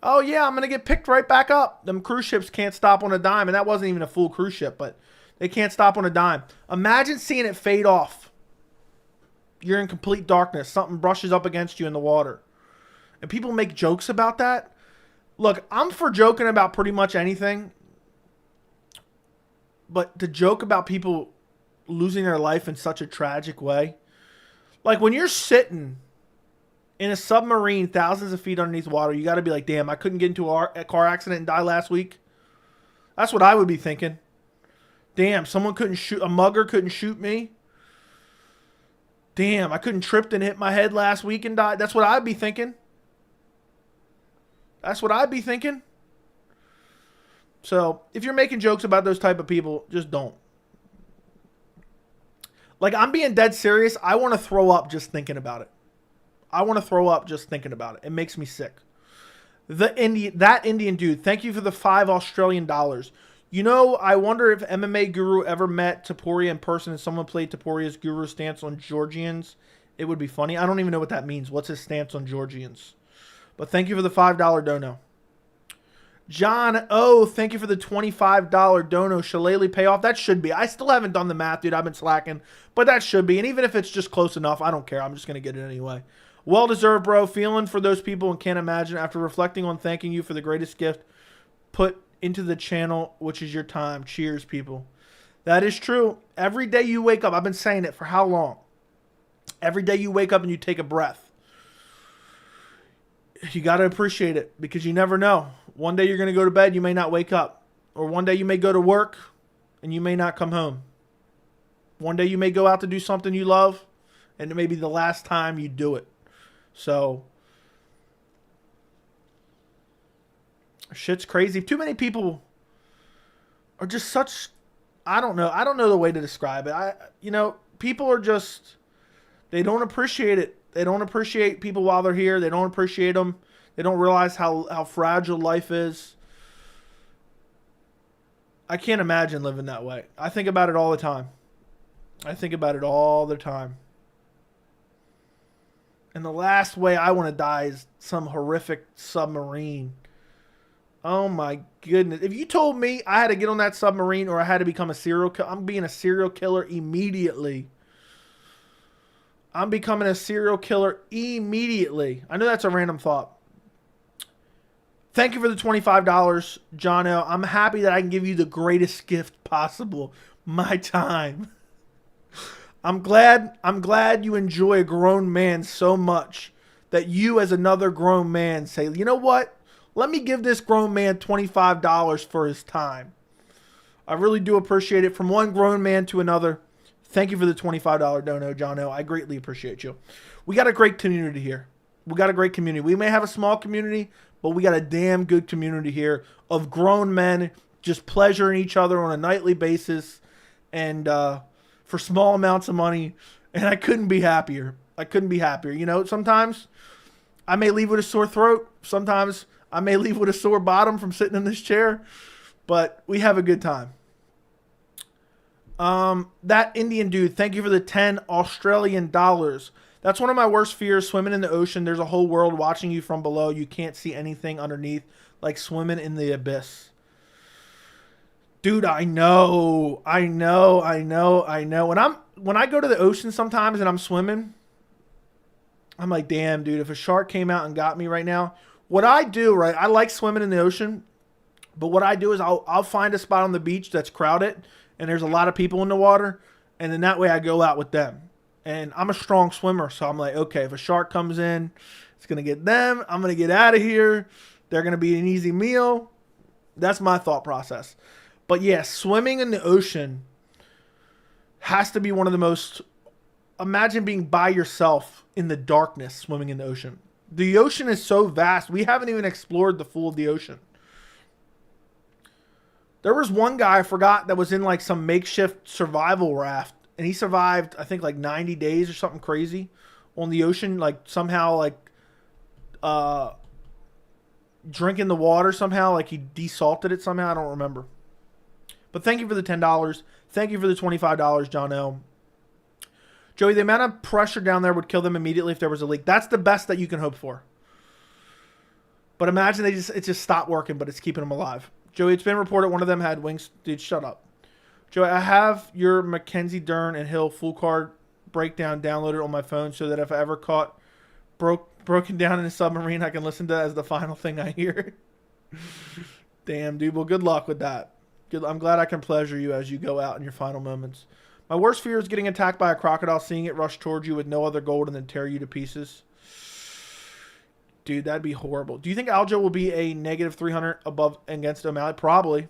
Oh, yeah, I'm going to get picked right back up. Them cruise ships can't stop on a dime. And that wasn't even a full cruise ship, but they can't stop on a dime. Imagine seeing it fade off. You're in complete darkness. Something brushes up against you in the water. And people make jokes about that. Look, I'm for joking about pretty much anything. But to joke about people losing their life in such a tragic way. Like when you're sitting in a submarine thousands of feet underneath water, you got to be like, damn, I couldn't get into a car accident and die last week. That's what I would be thinking. Damn, someone couldn't shoot, a mugger couldn't shoot me. Damn, I couldn't trip and hit my head last week and die. That's what I'd be thinking. That's what I'd be thinking. So, if you're making jokes about those type of people, just don't. Like, I'm being dead serious. I want to throw up just thinking about it. I want to throw up just thinking about it. It makes me sick. That Indian dude, thank you for the $5 Australian. You know, I wonder if MMA Guru ever met Topuria in person and someone played Topuria's Guru stance on Georgians. It would be funny. I don't even know what that means. What's his stance on Georgians? But thank you for the $5 dono. John O, thank you for the $25 dono. Shillelagh payoff. That should be. I still haven't done the math, dude. I've been slacking. But that should be. And even if it's just close enough, I don't care. I'm just going to get it anyway. Well deserved, bro. Feeling for those people and can't imagine. After reflecting on thanking you for the greatest gift put into the channel, which is your time. Cheers, people. That is true. Every day you wake up. I've been saying it for how long? Every day you wake up and you take a breath. You got to appreciate it because you never know. One day you're going to go to bed, you may not wake up. Or one day you may go to work and you may not come home. One day you may go out to do something you love and it may be the last time you do it. So, shit's crazy. Too many people are just such, I don't know the way to describe it. People are just, they don't appreciate it. They don't appreciate people while they're here. They don't appreciate them. They don't realize how fragile life is. I can't imagine living that way. I think about it all the time. And the last way I want to die is some horrific submarine. Oh my goodness. If you told me I had to get on that submarine or I had to become a serial killer, I'm being a serial killer immediately. I'm becoming a serial killer immediately. I know that's a random thought. Thank you for the $25, John L. I'm happy that I can give you the greatest gift possible. My time. I'm glad you enjoy a grown man so much that you as another grown man say, you know what? Let me give this grown man $25 for his time. I really do appreciate it. From one grown man to another. Thank you for the $25 dono, John O. I greatly appreciate you. We got a great community here. We may have a small community, but we got a damn good community here of grown men just pleasuring each other on a nightly basis and for small amounts of money. And I couldn't be happier. You know, sometimes I may leave with a sore throat. Sometimes I may leave with a sore bottom from sitting in this chair. But we have a good time. That Indian dude, thank you for the $10 Australian. That's one of my worst fears, swimming in the ocean. There's a whole world watching you from below. You can't see anything underneath, like swimming in the abyss. Dude, I know. When I go to the ocean sometimes and I'm swimming, I'm like, damn, dude, if a shark came out and got me right now, what I do, right, I like swimming in the ocean, but what I do is I'll find a spot on the beach that's crowded and there's a lot of people in the water, and then that way I go out with them. And I'm a strong swimmer, so I'm like, okay, if a shark comes in, it's going to get them. I'm going to get out of here. They're going to be an easy meal. That's my thought process. But yeah, swimming in the ocean has to be one of the most... Imagine being by yourself in the darkness swimming in the ocean. The ocean is so vast. We haven't even explored the full of the ocean. There was one guy, I forgot, that was in like some makeshift survival raft. And he survived, I think, like 90 days or something crazy on the ocean. Like, somehow, like, drinking the water somehow. Like, he desalted it somehow. I don't remember. But thank you for the $10. Thank you for the $25, John L. Joey, the amount of pressure down there would kill them immediately if there was a leak. That's the best that you can hope for. But imagine it just stopped working, but it's keeping them alive. Joey, it's been reported one of them had wings. Dude, shut up. Joey, I have your Mackenzie Dern and Hill full card breakdown downloaded on my phone so that if I ever caught broken down in a submarine, I can listen to it as the final thing I hear. Damn, dude. Well, good luck with that. I'm glad I can pleasure you as you go out in your final moments. My worst fear is getting attacked by a crocodile, seeing it rush towards you with no other gold and then tear you to pieces. Dude, that'd be horrible. Do you think Aljo will be a negative 300 above against O'Malley? Probably.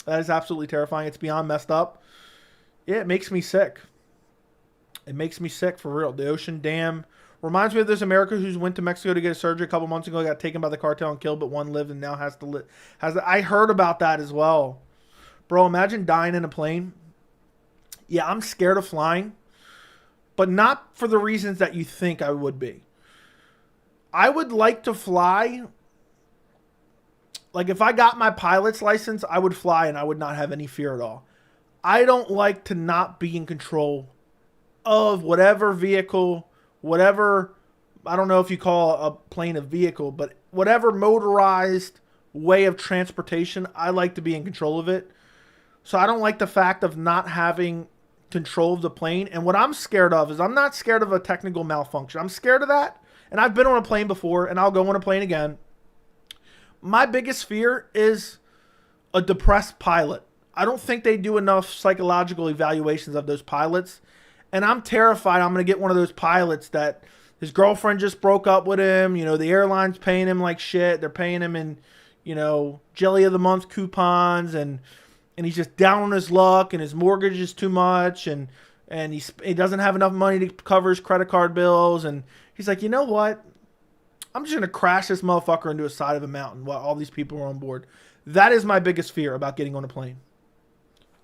That is absolutely terrifying. It's beyond messed up. Yeah, it makes me sick. It makes me sick for real. The ocean dam reminds me of this American who went to Mexico to get a surgery a couple months ago, got taken by the cartel and killed, but one lived and now has to live. I heard about that as well. Bro, imagine dying in a plane. Yeah, I'm scared of flying, but not for the reasons that you think I would be. I would like to fly. Like, if I got my pilot's license, I would fly and I would not have any fear at all. I don't like to not be in control of whatever vehicle, whatever, I don't know if you call a plane a vehicle, but whatever motorized way of transportation, I like to be in control of it. So I don't like the fact of not having control of the plane. And what I'm scared of is I'm not scared of a technical malfunction. I'm scared of that. And I've been on a plane before, and I'll go on a plane again. My biggest fear is a depressed pilot. I don't think they do enough psychological evaluations of those pilots. And I'm terrified I'm going to get one of those pilots that his girlfriend just broke up with him. You know, the airline's paying him like shit. They're paying him in, you know, jelly of the month coupons. And he's just down on his luck. And his mortgage is too much. And he doesn't have enough money to cover his credit card bills. And he's like, you know what? I'm just going to crash this motherfucker into a side of a mountain while all these people are on board. That is my biggest fear about getting on a plane.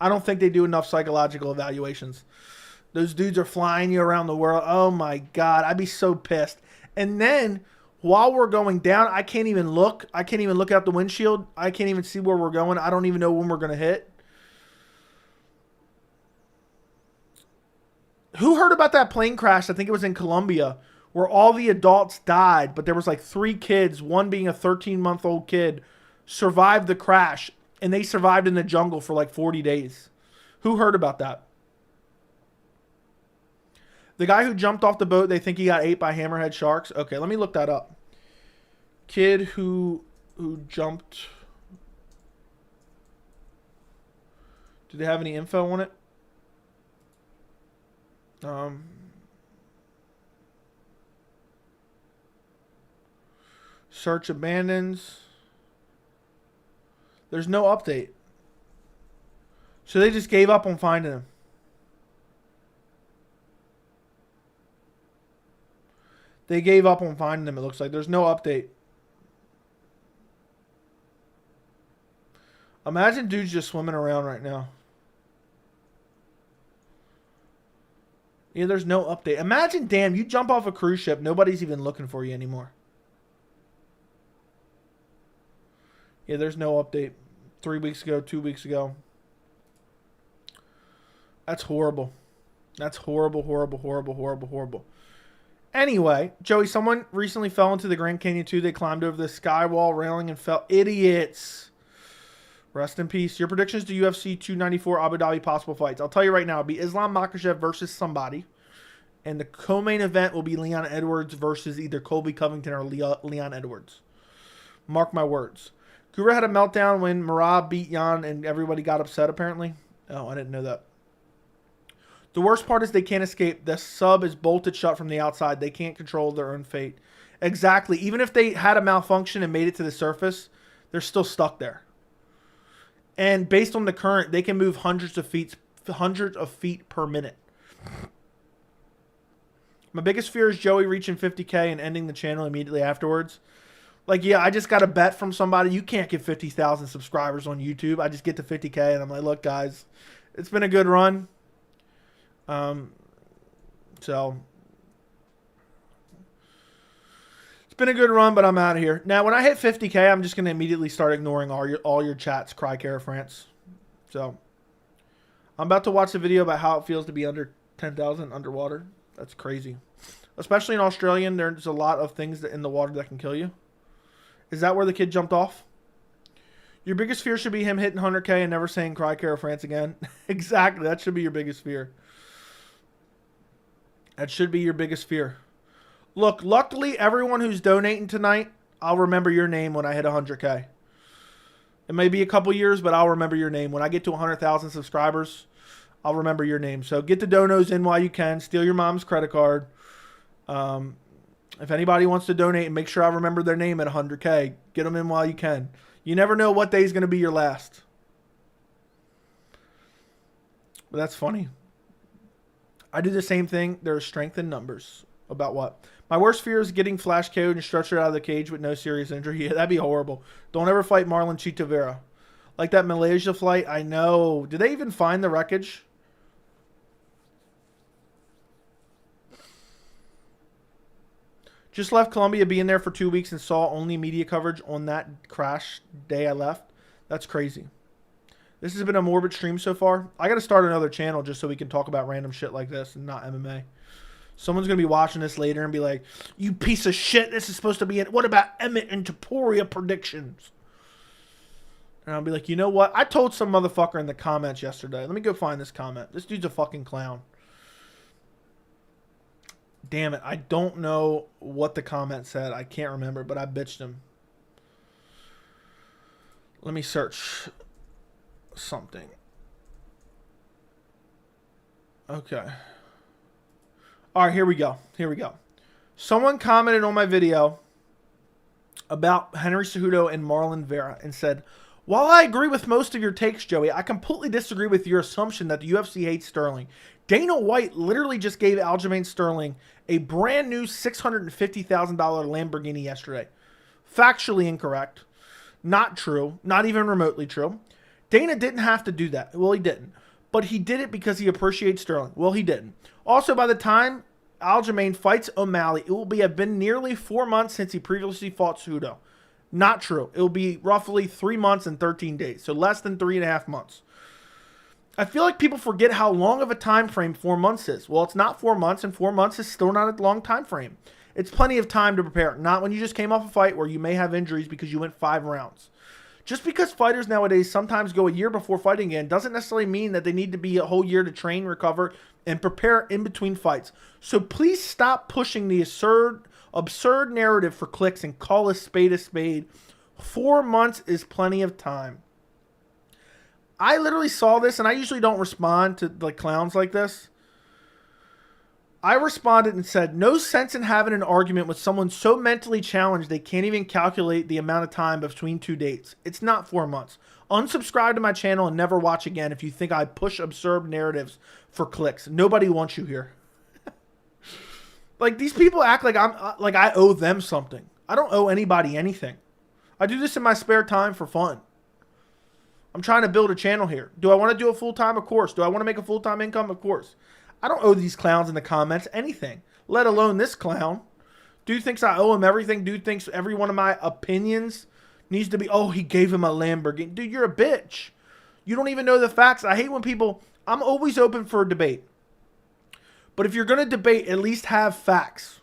I don't think they do enough psychological evaluations. Those dudes are flying you around the world. Oh, my God. I'd be so pissed. And then, while we're going down, I can't even look. I can't even look out the windshield. I can't even see where we're going. I don't even know when we're going to hit. Who heard about that plane crash? I think it was in Colombia, where all the adults died, but there was like 3 kids, one being a 13-month-old kid, survived the crash, and they survived in the jungle for like 40 days. Who heard about that? The guy who jumped off the boat, they think he got ate by hammerhead sharks. Okay, let me look that up. Kid who jumped. Do they have any info on it? Search abandons. There's no update. So they just gave up on finding him. They gave up on finding him, it looks like. There's no update. Imagine dudes just swimming around right now. Yeah, there's no update. Imagine, damn, you jump off a cruise ship, nobody's even looking for you anymore. Yeah, there's no update. 3 weeks ago, 2 weeks ago. That's horrible. That's horrible, horrible, horrible, horrible, horrible. Anyway, Joey, someone recently fell into the Grand Canyon 2. They climbed over the skywall railing and fell. Idiots. Rest in peace. Your predictions to UFC 294 Abu Dhabi possible fights. I'll tell you right now, it'll be Islam Makhachev versus somebody. And the co-main event will be Leon Edwards versus either Colby Covington or Leon Edwards. Mark my words. Gura had a meltdown when Merab beat Jan and everybody got upset, apparently. Oh, I didn't know that. The worst part is they can't escape. The sub is bolted shut from the outside. They can't control their own fate. Exactly. Even if they had a malfunction and made it to the surface, they're still stuck there. And based on the current, they can move hundreds of feet per minute. My biggest fear is Joey reaching 50K and ending the channel immediately afterwards. Like, yeah, I just got a bet from somebody. You can't get 50,000 subscribers on YouTube. I just get to 50K, and I'm like, look, guys, it's been a good run. So it's been a good run, but I'm out of here. Now, when I hit 50K, I'm just going to immediately start ignoring all your chats, Cry Care France. So I'm about to watch a video about how it feels to be under 10,000 underwater. That's crazy. Especially in Australia, there's a lot of things in the water that can kill you. Is that where the kid jumped off? Your biggest fear should be him hitting 100K and never saying cry care France again. Exactly. That should be your biggest fear. That should be your biggest fear. Look, luckily, everyone who's donating tonight, I'll remember your name when I hit 100K. It may be a couple years, but I'll remember your name. When I get to 100,000 subscribers, I'll remember your name. So get the donos in while you can. Steal your mom's credit card. If anybody wants to donate, and make sure I remember their name at 100K. Get them in while you can. You never know what day is going to be your last. But that's funny. I do the same thing. There's strength in numbers. About what? My worst fear is getting flash KO'd and stretchered out of the cage with no serious injury. Yeah, that'd be horrible. Don't ever fight Marlon Chito Vera. Like that Malaysia flight, I know. Did they even find the wreckage? Just left Colombia, being there for 2 weeks, and saw only media coverage on that crash day I left. That's crazy. This has been a morbid stream so far. I got to start another channel just so we can talk about random shit like this and not MMA. Someone's going to be watching this later and be like, you piece of shit, this is supposed to be it. What about Emmett and Topuria predictions? And I'll be like, you know what? I told some motherfucker in the comments yesterday. Let me go find this comment. This dude's a fucking clown. Damn it. I don't know what the comment said. I can't remember, but I bitched him. Let me search something. Okay. All right, here we go. Here we go. Someone commented on my video about Henry Cejudo and Marlon Vera and said, while I agree with most of your takes, Joey, I completely disagree with your assumption that the UFC hates Sterling. Dana White literally just gave Aljamain Sterling a brand new $650,000 Lamborghini yesterday. Factually incorrect. Not true. Not even remotely true. Dana didn't have to do that. Well, he didn't. But he did it because he appreciates Sterling. Well, he didn't. Also, by the time Aljamain fights O'Malley, it will have been nearly 4 months since he previously fought Cejudo. Not true. It will be roughly 3 months and 13 days. So less than 3.5 months. I feel like people forget how long of a time frame 4 months is. Well, it's not 4 months, and 4 months is still not a long time frame. It's plenty of time to prepare. Not when you just came off a fight where you may have injuries because you went 5 rounds. Just because fighters nowadays sometimes go a year before fighting again doesn't necessarily mean that they need to be a whole year to train, recover, and prepare in between fights. So please stop pushing the absurd narrative for clicks and call a spade a spade. 4 months is plenty of time. I literally saw this, and I usually don't respond to like clowns like this. I responded and said, no sense in having an argument with someone so mentally challenged they can't even calculate the amount of time between 2 dates. It's not 4 months. Unsubscribe to my channel and never watch again if you think I push absurd narratives for clicks. Nobody wants you here. Like, these people act like I owe them something. I don't owe anybody anything. I do this in my spare time for fun. I'm trying to build a channel here. Do I want to do it full-time? Of course. Do I want to make a full-time income? Of course. I don't owe these clowns in the comments anything, let alone this clown. Dude thinks I owe him everything. Dude thinks every one of my opinions needs to be, oh, he gave him a Lamborghini. Dude, you're a bitch. You don't even know the facts. I hate when people, I'm always open for a debate. But if you're going to debate, at least have facts.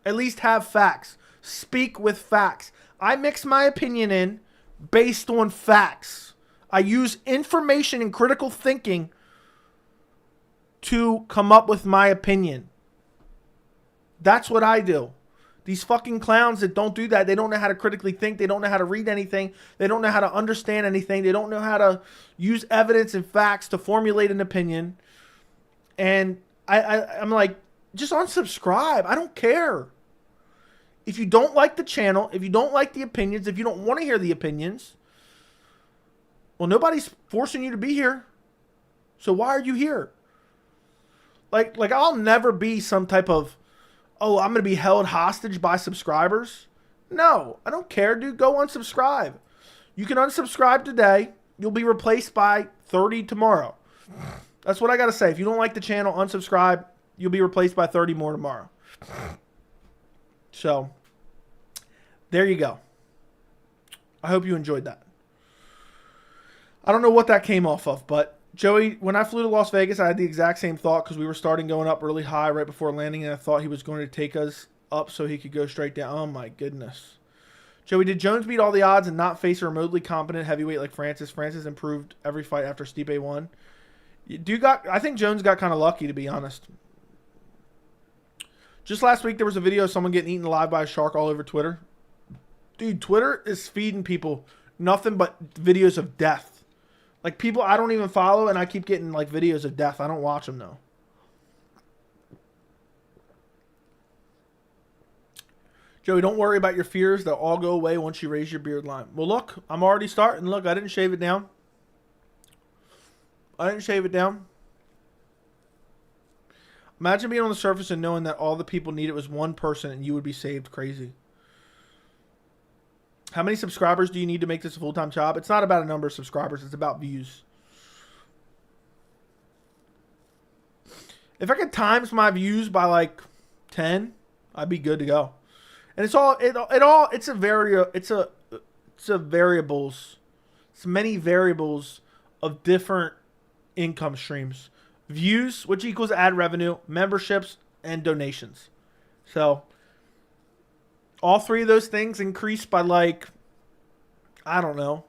At least have facts. Speak with facts. I mix my opinion in based on facts. I use information and critical thinking to come up with my opinion. That's what I do. These fucking clowns that don't do that, they don't know how to critically think. They don't know how to read anything. They don't know how to understand anything. They don't know how to use evidence and facts to formulate an opinion. And I'm like, just unsubscribe. I don't care. If you don't like the channel, if you don't like the opinions, if you don't want to hear the opinions, well, nobody's forcing you to be here. So why are you here? Like I'll never be some type of, oh, I'm going to be held hostage by subscribers. No, I don't care, dude. Go unsubscribe. You can unsubscribe today. You'll be replaced by 30 tomorrow. That's what I got to say. If you don't like the channel, unsubscribe. You'll be replaced by 30 more tomorrow. So, there you go. I hope you enjoyed that. I don't know what that came off of, but Joey, when I flew to Las Vegas, I had the exact same thought because we were starting going up really high right before landing, and I thought he was going to take us up so he could go straight down. Oh, my goodness. Joey, did Jones beat all the odds and not face a remotely competent heavyweight like Francis? Francis improved every fight after Stipe won. I think Jones got kind of lucky, to be honest. Just last week, there was a video of someone getting eaten alive by a shark all over Twitter. Dude, Twitter is feeding people nothing but videos of death. Like, people I don't even follow, and I keep getting, like, videos of death. I don't watch them, though. Joey, don't worry about your fears. They'll all go away once you raise your beard line. Well, look, I'm already starting. Look, I didn't shave it down. Imagine being on the surface and knowing that all the people needed was one person and you would be saved. Crazy. How many subscribers do you need to make this a full-time job? It's not about a number of subscribers. It's about views. If I could times my views by like 10, I'd be good to go. And it's variables. It's many variables of different income streams. Views, which equals ad revenue, memberships, and donations. So, all three of those things increase by like, I don't know,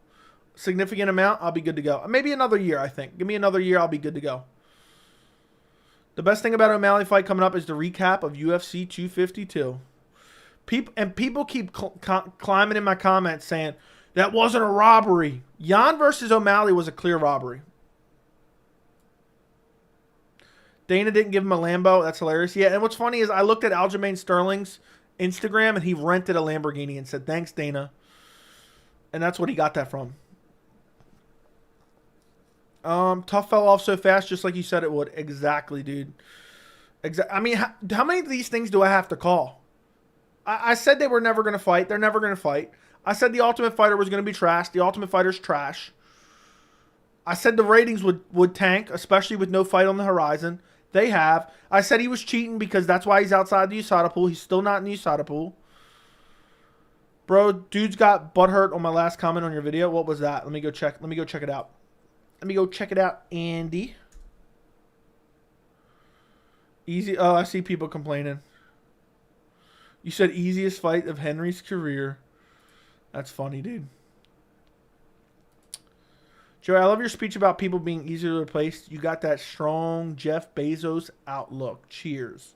significant amount, I'll be good to go. Maybe another year, I think. Give me another year, I'll be good to go. The best thing about O'Malley fight coming up is the recap of UFC 252. People keep climbing in my comments saying, that wasn't a robbery. Jan versus O'Malley was a clear robbery. Dana didn't give him a Lambo. That's hilarious. Yeah, and what's funny is I looked at Aljamain Sterling's Instagram, and he rented a Lamborghini and said, thanks, Dana. And that's what he got that from. Tough fell off so fast, just like you said it would. Exactly, dude. I mean, how many of these things do I have to call? I said they were never going to fight. They're never going to fight. I said the Ultimate Fighter was going to be trash. The Ultimate Fighter's trash. I said the ratings would tank, especially with no fight on the horizon. They have. I said he was cheating because that's why he's outside the USADA pool. He's still not in the USADA pool. Bro, dudes got butthurt on my last comment on your video. What was that? Let me go check. Let me go check it out. Let me go check it out, Andy. Easy. Oh, I see people complaining. You said easiest fight of Henry's career. That's funny, dude. Joey, I love your speech about people being easily replaced. You got that strong Jeff Bezos outlook. Cheers.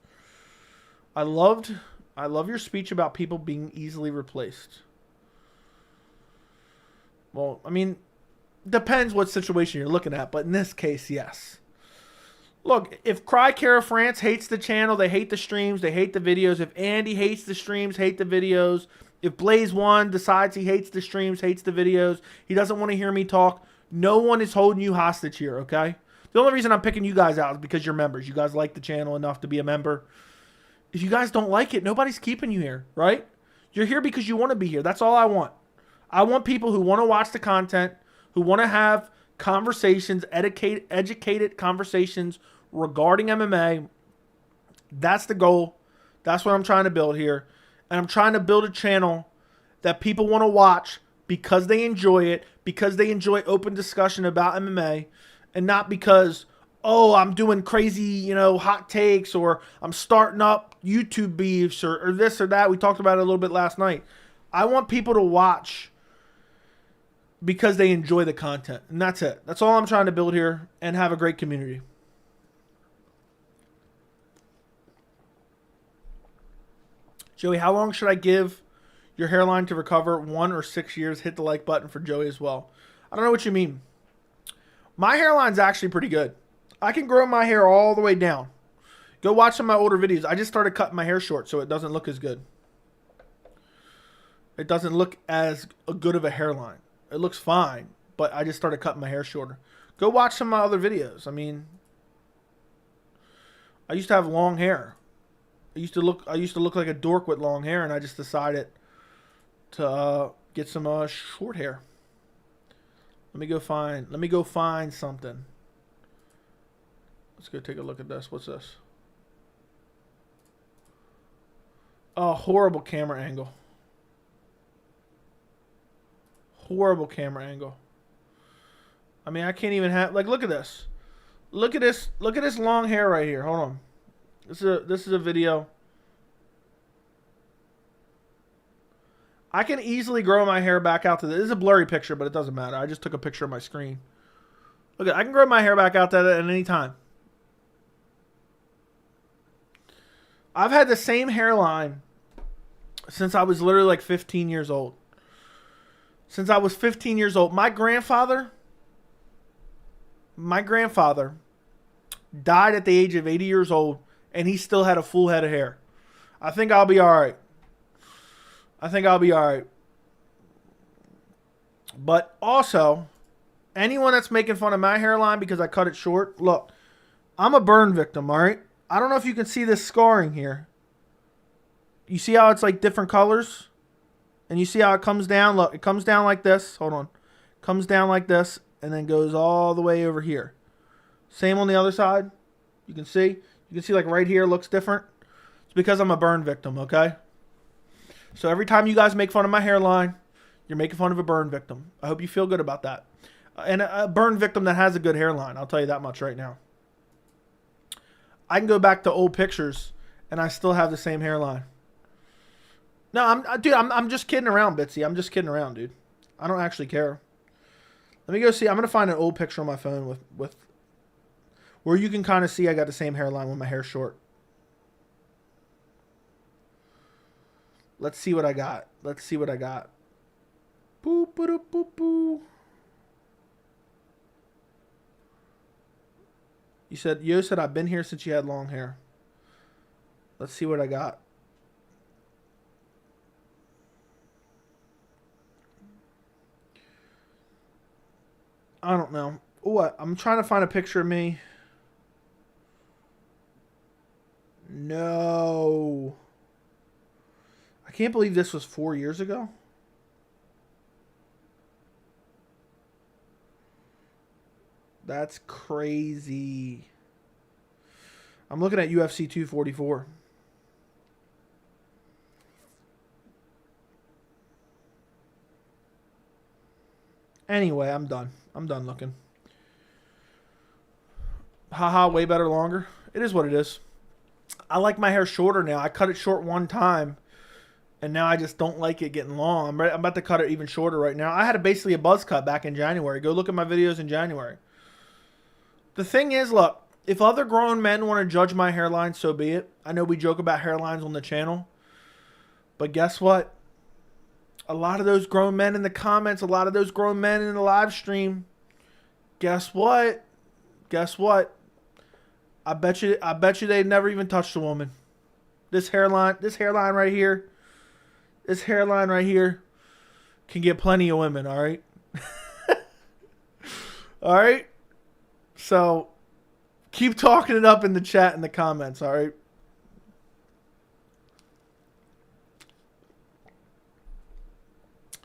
I love your speech about people being easily replaced. Well, I mean, depends what situation you're looking at, but in this case, yes. Look, if Cry Cara France hates the channel, they hate the streams, they hate the videos. If Andy hates the streams, hate the videos. If Blaze One decides he hates the streams, hates the videos, he doesn't want to hear me talk, no one is holding you hostage here, okay? The only reason I'm picking you guys out is because you're members. You guys like the channel enough to be a member. If you guys don't like it, nobody's keeping you here, right? You're here because you want to be here. That's all I want. I want people who want to watch the content, who want to have conversations, educated conversations regarding MMA. That's the goal. That's what I'm trying to build here. And I'm trying to build a channel that people want to watch because they enjoy it, because they enjoy open discussion about MMA, and not because, oh, I'm doing crazy, hot takes, or I'm starting up YouTube beefs, or this or that. We talked about it a little bit last night. I want people to watch because they enjoy the content. And that's it. That's all I'm trying to build here, and have a great community. Joey, how long should I give your hairline to recover? 1 or 6 years? Hit the like button for Joey as well. I don't know what you mean. My hairline's actually pretty good. I can grow my hair all the way down. Go watch some of my older videos. I just started cutting my hair short so it doesn't look as good. It doesn't look as good of a hairline. It looks fine, but I just started cutting my hair shorter. Go watch some of my other videos. I mean, I used to have long hair. I used to look like a dork with long hair, and I just decided to get some short hair. Let me go find something. Let's go take a look at this. What's this? Oh, horrible camera angle. Horrible camera angle. I mean, I can't even have, like, look at this. Look at this long hair right here. Hold on. This is a video. I can easily grow my hair back out to this. This is a blurry picture, but it doesn't matter. I just took a picture of my screen. Look, I can grow my hair back out to that at any time. I've had the same hairline since I was literally like 15 years old. Since I was 15 years old. My grandfather died at the age of 80 years old, and he still had a full head of hair. I think I'll be all right. But also, anyone that's making fun of my hairline because I cut it short, look, I'm a burn victim, all right? I don't know if you can see this scarring here. You see how it's like different colors? And you see how it comes down? Look, it comes down like this. Hold on. Comes down like this and then goes all the way over here. Same on the other side. You can see. You can see like right here looks different. It's because I'm a burn victim, okay? So every time you guys make fun of my hairline, you're making fun of a burn victim. I hope you feel good about that. And a burn victim that has a good hairline. I'll tell you that much right now. I can go back to old pictures and I still have the same hairline. No, I'm just kidding around, Bitsy. I'm just kidding around, dude. I don't actually care. Let me go see. I'm going to find an old picture on my phone with where you can kind of see I got the same hairline when my hair's short. Let's see what I got. Boop, boop, boop, boop. Yo said, I've been here since you had long hair. Let's see what I got. I don't know. What? I'm trying to find a picture of me. No. I can't believe this was 4 years ago. That's crazy. I'm looking at UFC 244. Anyway, I'm done. I'm done looking. Haha, way better longer. It is what it is. I like my hair shorter now. I cut it short one time, and now I just don't like it getting long. I'm about to cut it even shorter right now. I had basically a buzz cut back in January. Go look at my videos in January. The thing is, look, if other grown men want to judge my hairline, so be it. I know we joke about hairlines on the channel, but guess what? A lot of those grown men in the comments, a lot of those grown men in the live stream, guess what? I bet you they've never even touched a woman. This hairline right here can get plenty of women, all right? All right? So, keep talking it up in the chat in the comments, all right?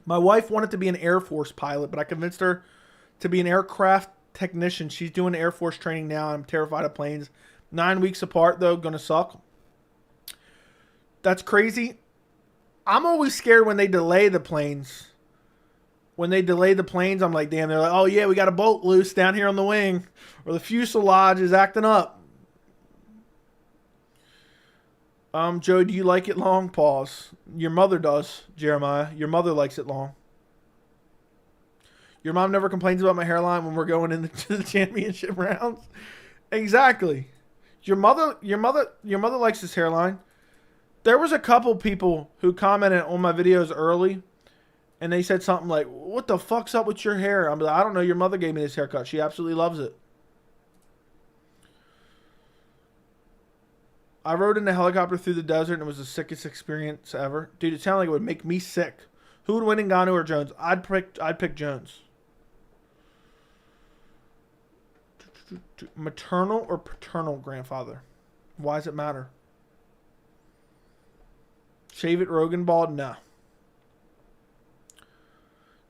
My wife wanted to be an Air Force pilot, but I convinced her to be an aircraft technician. She's doing Air Force training now. I'm terrified of planes. 9 weeks apart, though. Gonna suck. That's crazy. I'm always scared when they delay the planes. When they delay the planes, I'm like, damn, they're like, oh, yeah, we got a bolt loose down here on the wing. Or the fuselage is acting up. Joe, do you like it long? Pause. Your mother does, Jeremiah. Your mother likes it long. Your mom never complains about my hairline when we're going into the championship rounds. Exactly. Your mother likes this hairline. There was a couple people who commented on my videos early, and they said something like, "What the fuck's up with your hair?" I'm like, "I don't know. Your mother gave me this haircut. She absolutely loves it." I rode in a helicopter through the desert, and it was the sickest experience ever. Dude, it sounded like it would make me sick. Who would win, Ngannou or Jones? I'd pick Jones. Maternal or paternal grandfather? Why does it matter? Shave it, Rogan bald? No.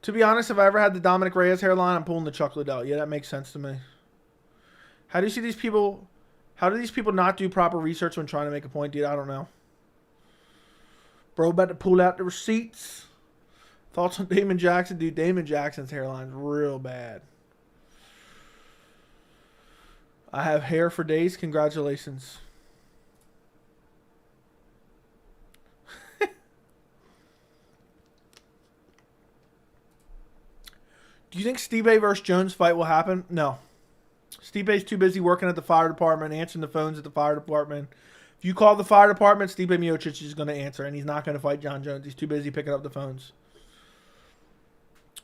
To be honest, if I ever had the Dominic Reyes hairline, I'm pulling the Chuck Liddell. Yeah, that makes sense to me. How do you see these people? How do these people not do proper research when trying to make a point, dude? I don't know. Bro, about to pull out the receipts. Thoughts on Damon Jackson? Dude, Damon Jackson's hairline's real bad. I have hair for days. Congratulations. Do you think Stipe versus Jones fight will happen? No. Stipe's too busy working at the fire department, answering the phones at the fire department. If you call the fire department, Stipe Miocic is going to answer, and he's not going to fight John Jones. He's too busy picking up the phones.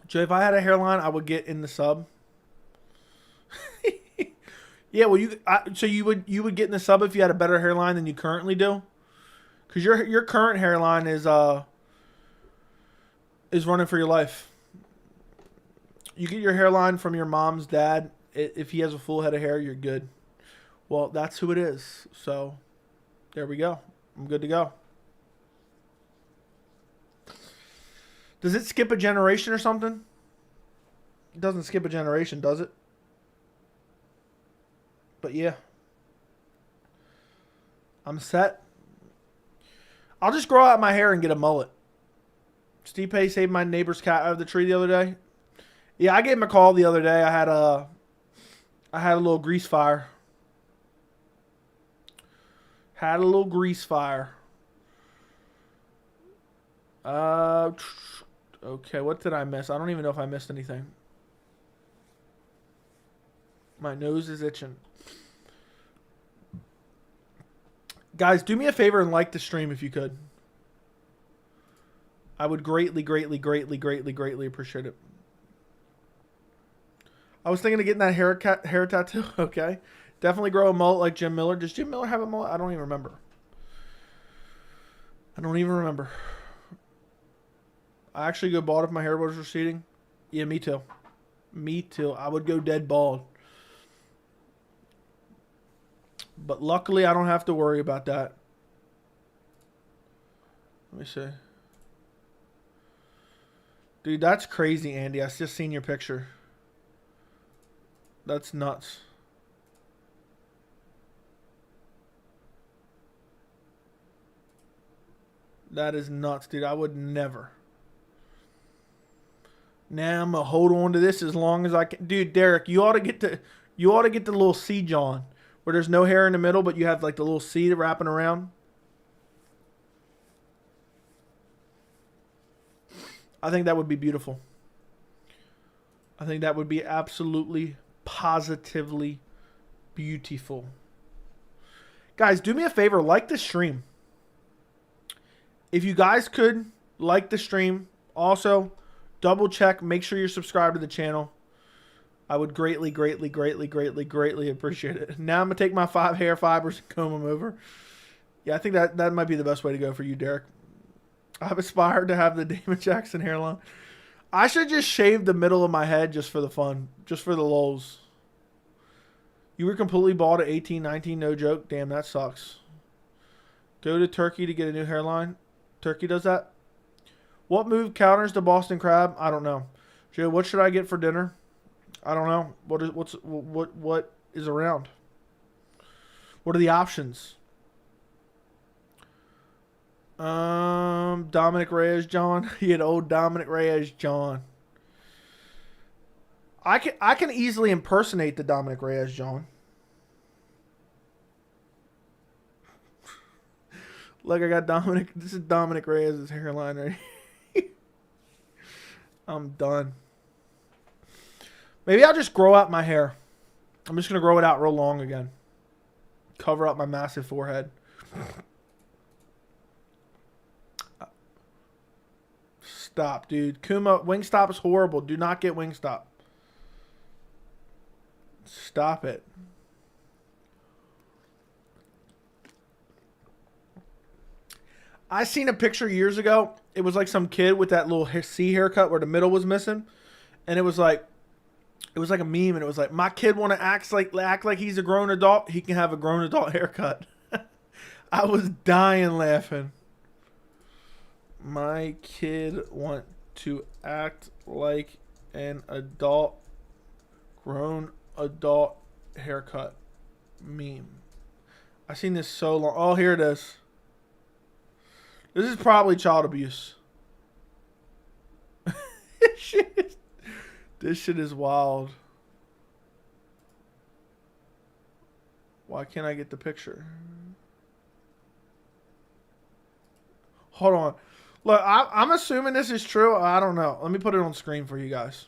Joe, if I had a hairline, I would get in the sub. Yeah, well, so you would get in the sub if you had a better hairline than you currently do, because your current hairline is running for your life. You get your hairline from your mom's dad. If he has a full head of hair, you're good. Well, that's who it is. So, there we go. I'm good to go. Does it skip a generation or something? It doesn't skip a generation, does it? But yeah. I'm set. I'll just grow out my hair and get a mullet. Stipe saved my neighbor's cat out of the tree the other day. Yeah, I gave him a call the other day. I had a little grease fire. Had a little grease fire. Okay, what did I miss? I don't even know if I missed anything. My nose is itching. Guys, do me a favor and like the stream if you could. I would greatly, greatly, greatly, greatly, greatly appreciate it. I was thinking of getting that hair tattoo. Okay. Definitely grow a mullet like Jim Miller. Does Jim Miller have a mullet? I don't even remember. I actually go bald if my hair was receding. Yeah, me too. Me too. I would go dead bald. But luckily, I don't have to worry about that. Let me see. Dude, that's crazy, Andy. I just seen your picture. That's nuts. That is nuts, dude. I would never. Now I'm gonna hold on to this as long as I can. Dude, Derek, you ought to get the little siege on, where there's no hair in the middle, but you have like the little seed wrapping around. I think that would be beautiful. I think that would be absolutely, positively beautiful. Guys, do me a favor, like the stream. If you guys could, like the stream. Also, double check, make sure you're subscribed to the channel. I would greatly, greatly, greatly, greatly, greatly appreciate it. Now I'm going to take my 5 hair fibers and comb them over. Yeah, I think that might be the best way to go for you, Derek. I've aspired to have the Damon Jackson hairline. I should just shave the middle of my head just for the fun. Just for the lulz. You were completely bald at 18, 19, no joke. Damn, that sucks. Go to Turkey to get a new hairline. Turkey does that? What move counters the Boston Crab? I don't know. Joe, what should I get for dinner? I don't know. What is around? What are the options? Dominic Reyes John. He had old Dominic Reyes John. I can easily impersonate the Dominic Reyes John. Look, I got Dominic. This is Dominic Reyes' hairline right here. I'm done. Maybe I'll just grow out my hair. I'm just going to grow it out real long again. Cover up my massive forehead. Stop, dude. Kuma, Wingstop is horrible. Do not get Wingstop. Stop it. I seen a picture years ago. It was like some kid with that little C haircut where the middle was missing. And it was like a meme, and it was like, my kid want to act like he's a grown adult. He can have a grown adult haircut. I was dying laughing. My kid want to act like an adult, grown adult haircut meme. I seen this so long. Oh, here it is. This is probably child abuse. This shit is wild. Why can't I get the picture? Hold on. Look, I'm assuming this is true. I don't know. Let me put it on screen for you guys.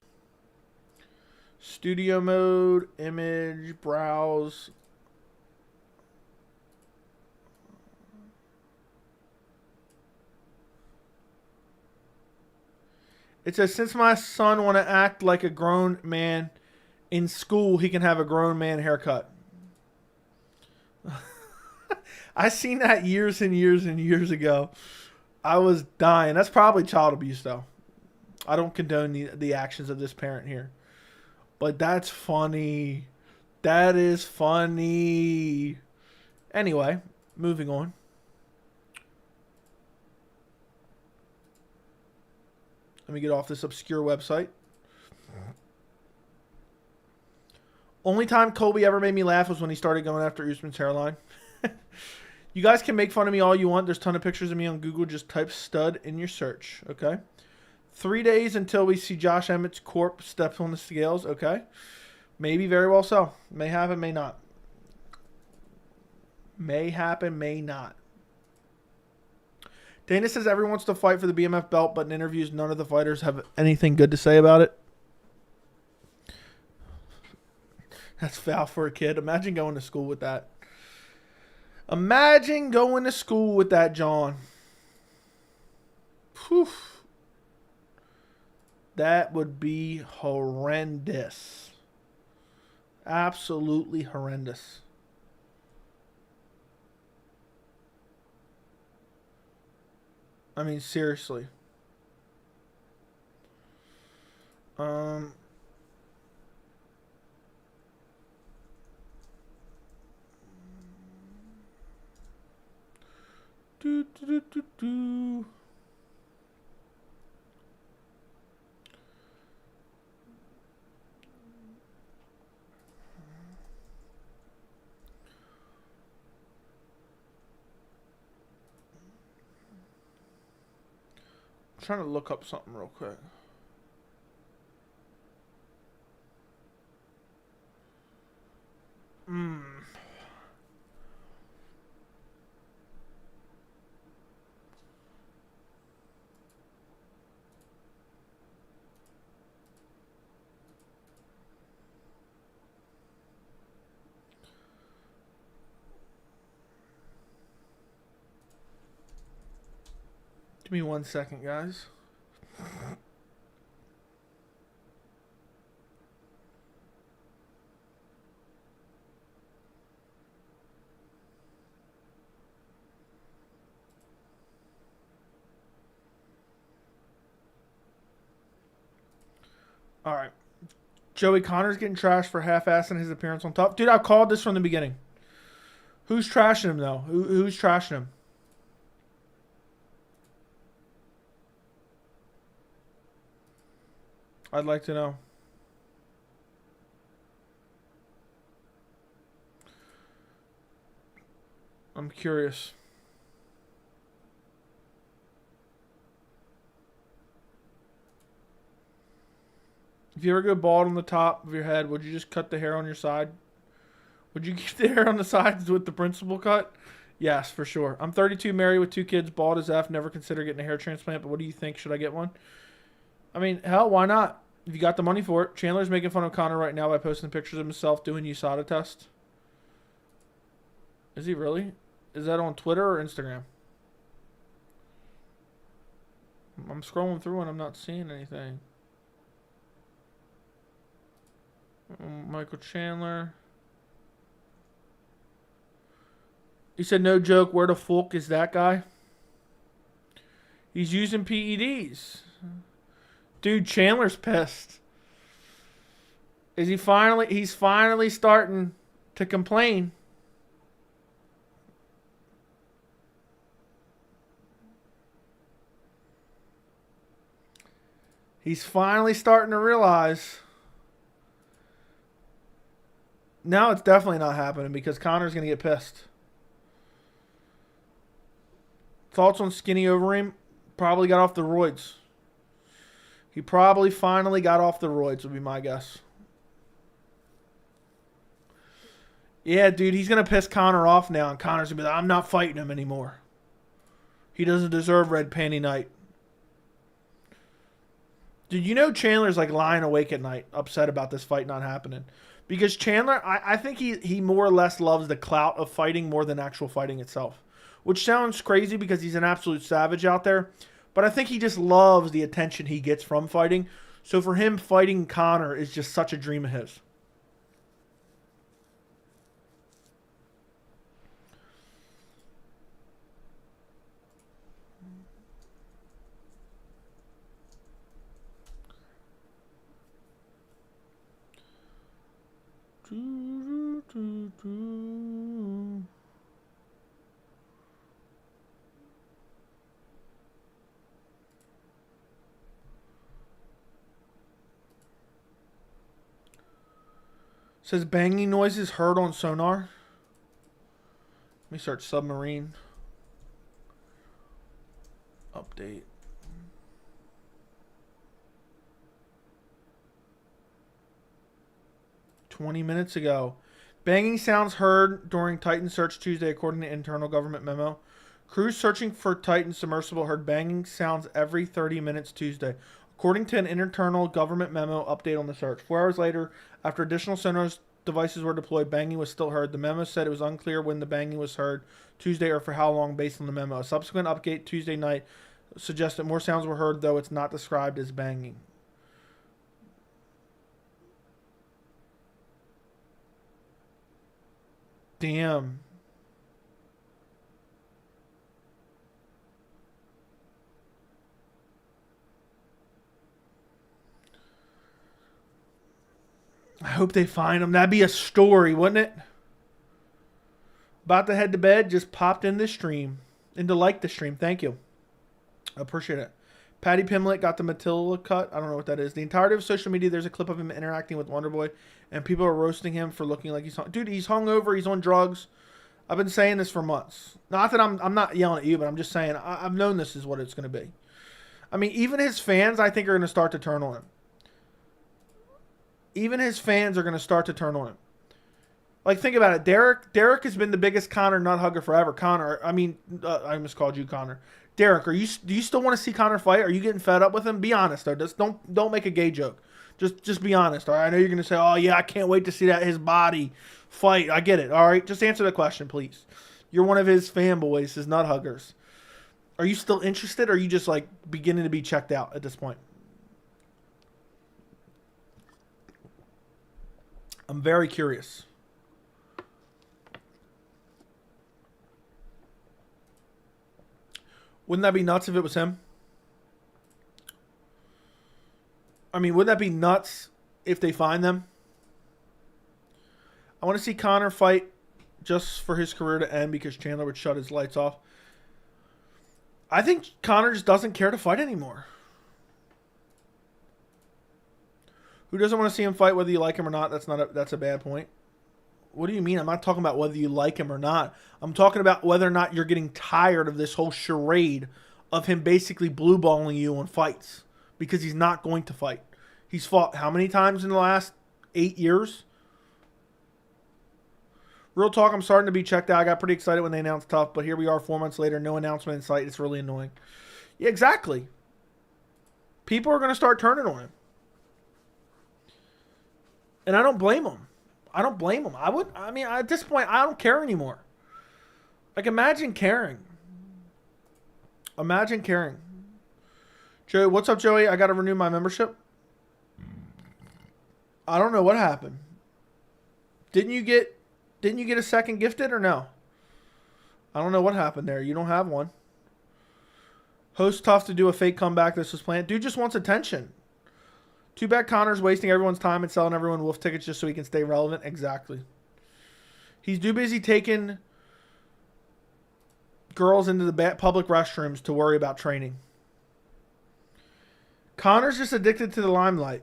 Studio mode, image, browse. It says, since my son want to act like a grown man in school, he can have a grown man haircut. I seen that years and years and years ago. I was dying. That's probably child abuse, though. I don't condone the actions of this parent here. But that's funny. That is funny. Anyway, moving on. Let me get off this obscure website. Only time Colby ever made me laugh was when he started going after Usman's hairline. You guys can make fun of me all you want. There's a ton of pictures of me on Google. Just type stud in your search, okay? 3 days until we see Josh Emmett's corpse steps on the scales, okay? Maybe, very well so. May happen, may not. May happen, may not. Dana says everyone wants to fight for the BMF belt, but in interviews, none of the fighters have anything good to say about it. That's foul for a kid. Imagine going to school with that. Imagine going to school with that, John. Whew. That would be horrendous. Absolutely horrendous. I mean, seriously. I'm trying to look up something real quick. Give me 1 second, guys. All right. Joey Connor's getting trashed for half-assing his appearance on top. Dude, I've called this from the beginning. Who's trashing him, though? Who's trashing him? I'd like to know. I'm curious. If you ever go bald on the top of your head, would you just cut the hair on your side? Would you keep the hair on the sides with the principal cut? Yes, for sure. I'm 32, married with 2 kids, bald as F, never consider getting a hair transplant, but what do you think? Should I get one? I mean, hell, why not? If you got the money for it. Chandler's making fun of Conor right now by posting pictures of himself doing USADA test. Is he really? Is that on Twitter or Instagram? I'm scrolling through and I'm not seeing anything. Michael Chandler. He said, no joke, where the fuck is that guy? He's using PEDs. Dude, Chandler's pissed. Is he finally... He's finally starting to complain. He's finally starting to realize... Now it's definitely not happening because Conor's going to get pissed. Thoughts on Skinny Overeem? Probably got off the roids. He probably finally got off the roids, would be my guess. Yeah, dude, he's going to piss Conor off now, and Conor's going to be like, I'm not fighting him anymore. He doesn't deserve red panty night. Dude, you know Chandler's like lying awake at night, upset about this fight not happening. Because Chandler, I think he more or less loves the clout of fighting more than actual fighting itself. Which sounds crazy because he's an absolute savage out there. But I think he just loves the attention he gets from fighting. So for him, fighting Conor is just such a dream of his. Says banging noises heard on sonar. Let me search Submarine. Update. $20 minutes ago. Banging sounds heard during Titan search Tuesday, according to internal government memo. Crews searching for Titan submersible heard banging sounds every 30 minutes Tuesday, according to an internal government memo update on the search. 4 hours later, after additional sonar devices were deployed, banging was still heard. The memo said it was unclear when the banging was heard Tuesday or for how long based on the memo. A subsequent update Tuesday night suggested more sounds were heard, though it's not described as banging. Damn. I hope they find him. That'd be a story, wouldn't it? About to head to bed, just popped in the stream. And to like the stream. Thank you. I appreciate it. Patty Pimlet got the Matilda cut. I don't know what that is. The entirety of social media, there's a clip of him interacting with Wonderboy. And people are roasting him for looking like he's... Dude, he's hungover. He's on drugs. I've been saying this for months. Not that I'm not yelling at you, but I'm just saying I've known this is what it's going to be. I mean, even his fans, I think, are going to start to turn on him. Even his fans are going to start to turn on him. Like, think about it. Derek has been the biggest Conor nut hugger forever. Conor, I mean, I miscalled you Conor. Derek, do you still want to see Conor fight? Are you getting fed up with him? Be honest, though. Just don't make a gay joke. Just be honest, all right? I know you're going to say, oh, yeah, I can't wait to see his body fight. I get it, all right? Just answer the question, please. You're one of his fanboys, his nut huggers. Are you still interested, or are you just, like, beginning to be checked out at this point? I'm very curious. Wouldn't that be nuts if it was him? I mean, wouldn't that be nuts if they find them? I want to see Conor fight just for his career to end because Chandler would shut his lights off. I think Conor just doesn't care to fight anymore. Who doesn't want to see him fight whether you like him or not? That's a bad point. What do you mean? I'm not talking about whether you like him or not. I'm talking about whether or not you're getting tired of this whole charade of him basically blue balling you on fights because he's not going to fight. He's fought how many times in the last 8 years? Real talk, I'm starting to be checked out. I got pretty excited when they announced Tough, but here we are 4 months later, no announcement in sight. It's really annoying. Yeah, exactly. People are going to start turning on him. And I don't blame them. I don't blame them. I mean, at this point, I don't care anymore. Like, imagine caring. Imagine caring. Joey, what's up, Joey? I got to renew my membership. I don't know what happened. Didn't you get a second gifted or no? I don't know what happened there. You don't have one. Host Tough to do a fake comeback. This was planned. Dude just wants attention. Too bad Conor's wasting everyone's time and selling everyone wolf tickets just so he can stay relevant. Exactly. He's too busy taking girls into the public restrooms to worry about training. Conor's just addicted to the limelight.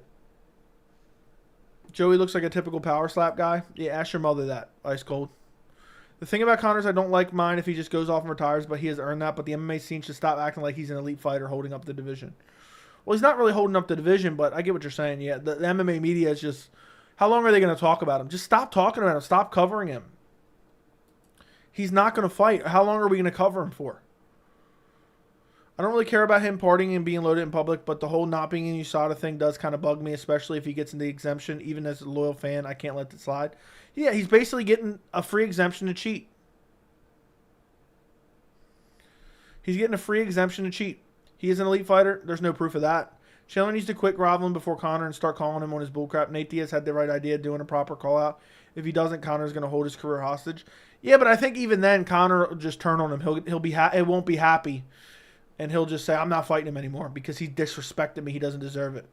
Joey looks like a typical power slap guy. Yeah, ask your mother that. Ice cold. The thing about Conor is I don't like mine if he just goes off and retires, but he has earned that. But the MMA scene should stop acting like he's an elite fighter holding up the division. Well, he's not really holding up the division, but I get what you're saying. Yeah, the MMA media is just... How long are they going to talk about him? Just stop talking about him. Stop covering him. He's not going to fight. How long are we going to cover him for? I don't really care about him partying and being loaded in public, but the whole not being in USADA thing does kind of bug me, especially if he gets in the exemption. Even as a loyal fan, I can't let it slide. Yeah, he's basically getting a free exemption to cheat. He's getting a free exemption to cheat. He is an elite fighter. There's no proof of that. Chandler needs to quit groveling before Conor and start calling him on his bullcrap. Nate Diaz had the right idea, doing a proper call-out. If he doesn't, Conor's going to hold his career hostage. Yeah, but I think even then, Conor will just turn on him. He'll be it won't be happy. And he'll just say, I'm not fighting him anymore because he disrespected me. He doesn't deserve it.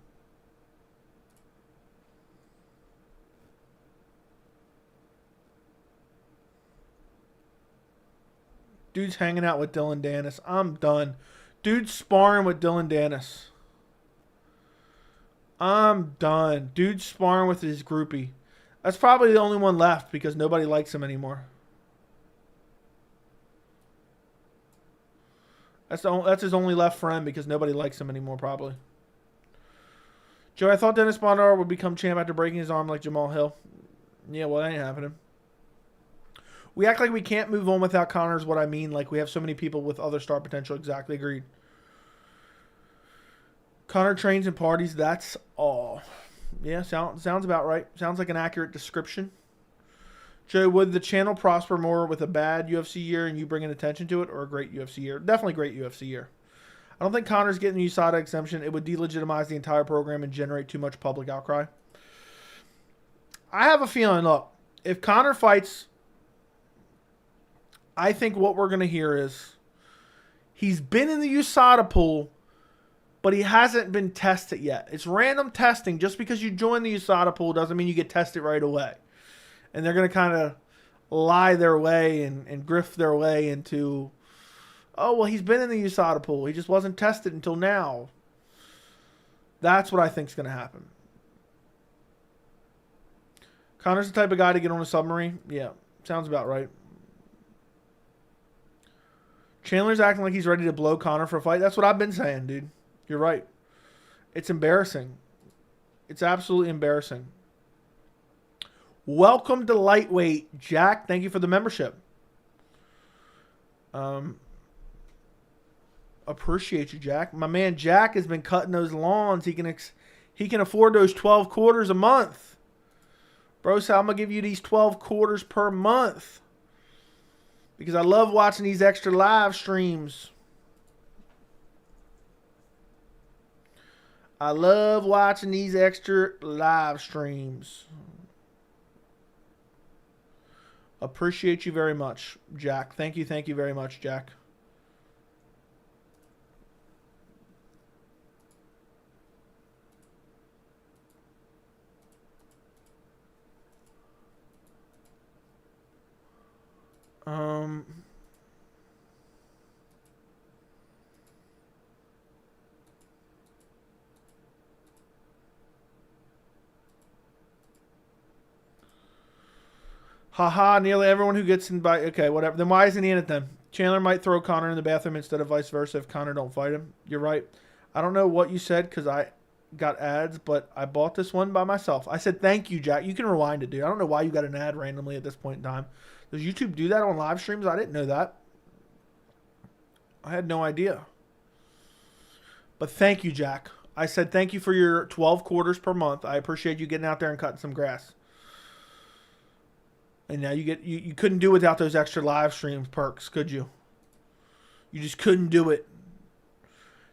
Dude's hanging out with Dylan Dennis. I'm done. Dude's sparring with Dylan Dennis. I'm done. Dude's sparring with his groupie. That's probably the only one left because nobody likes him anymore. That's his only left friend because nobody likes him anymore, probably. Joe, I thought Dennis Bondar would become champ after breaking his arm like Jamal Hill. Yeah, well, that ain't happening. We act like we can't move on without Conor is what I mean. Like we have so many people with other star potential. Exactly, agreed. Conor trains and parties, that's all. Yeah, sounds about right. Sounds like an accurate description. Joe, would the channel prosper more with a bad UFC year and you bringing attention to it, or a great UFC year? Definitely great UFC year. I don't think Conor's getting the USADA exemption. It would delegitimize the entire program and generate too much public outcry. I have a feeling, look, if Conor fights, I think what we're going to hear is he's been in the USADA pool, but he hasn't been tested yet. It's random testing. Just because you join the USADA pool doesn't mean you get tested right away. And they're going to kind of lie their way and grift their way into, oh, well, he's been in the USADA pool. He just wasn't tested until now. That's what I think is going to happen. Conor's the type of guy to get on a submarine. Yeah, sounds about right. Chandler's acting like he's ready to blow Conor for a fight. That's what I've been saying, dude. You're right. It's embarrassing. It's absolutely embarrassing. Welcome to Lightweight, Jack. Thank you for the membership. Appreciate you, Jack. My man Jack has been cutting those lawns. He can afford those 12 quarters a month. Bro, so I'm going to give you these 12 quarters per month. Because I love watching these extra live streams. I love watching these extra live streams. Appreciate you very much, Jack. Thank you very much, Jack. Haha, nearly everyone who gets invited. Okay, whatever. Then why isn't he in it then? Chandler might throw Conor in the bathroom instead of vice versa if Conor don't fight him. You're right. I don't know what you said because I got ads, but I bought this one by myself. I said, thank you, Jack. You can rewind it, dude. I don't know why you got an ad randomly at this point in time. Does YouTube do that on live streams? I didn't know that. I had no idea. But thank you, Jack. I said thank you for your 12 quarters per month. I appreciate you getting out there and cutting some grass. And now you couldn't do without those extra live stream perks, could you? You just couldn't do it.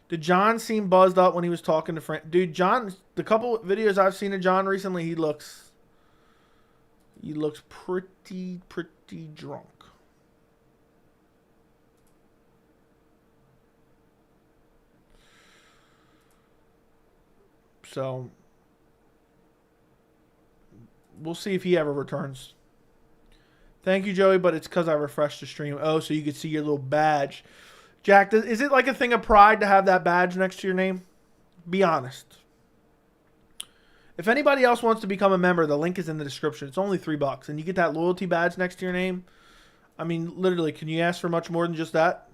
Did John seem buzzed up when he was talking to Frank? Dude, John, the couple videos I've seen of John recently, he looks pretty drunk. So we'll see if he ever returns. Thank you, Joey, but it's because I refreshed the stream. Oh, so you could see your little badge. Jack, is it like a thing of pride to have that badge next to your name? Be honest. If anybody else wants to become a member, the link is in the description. It's only $3, and you get that loyalty badge next to your name. I mean, literally, can you ask for much more than just that?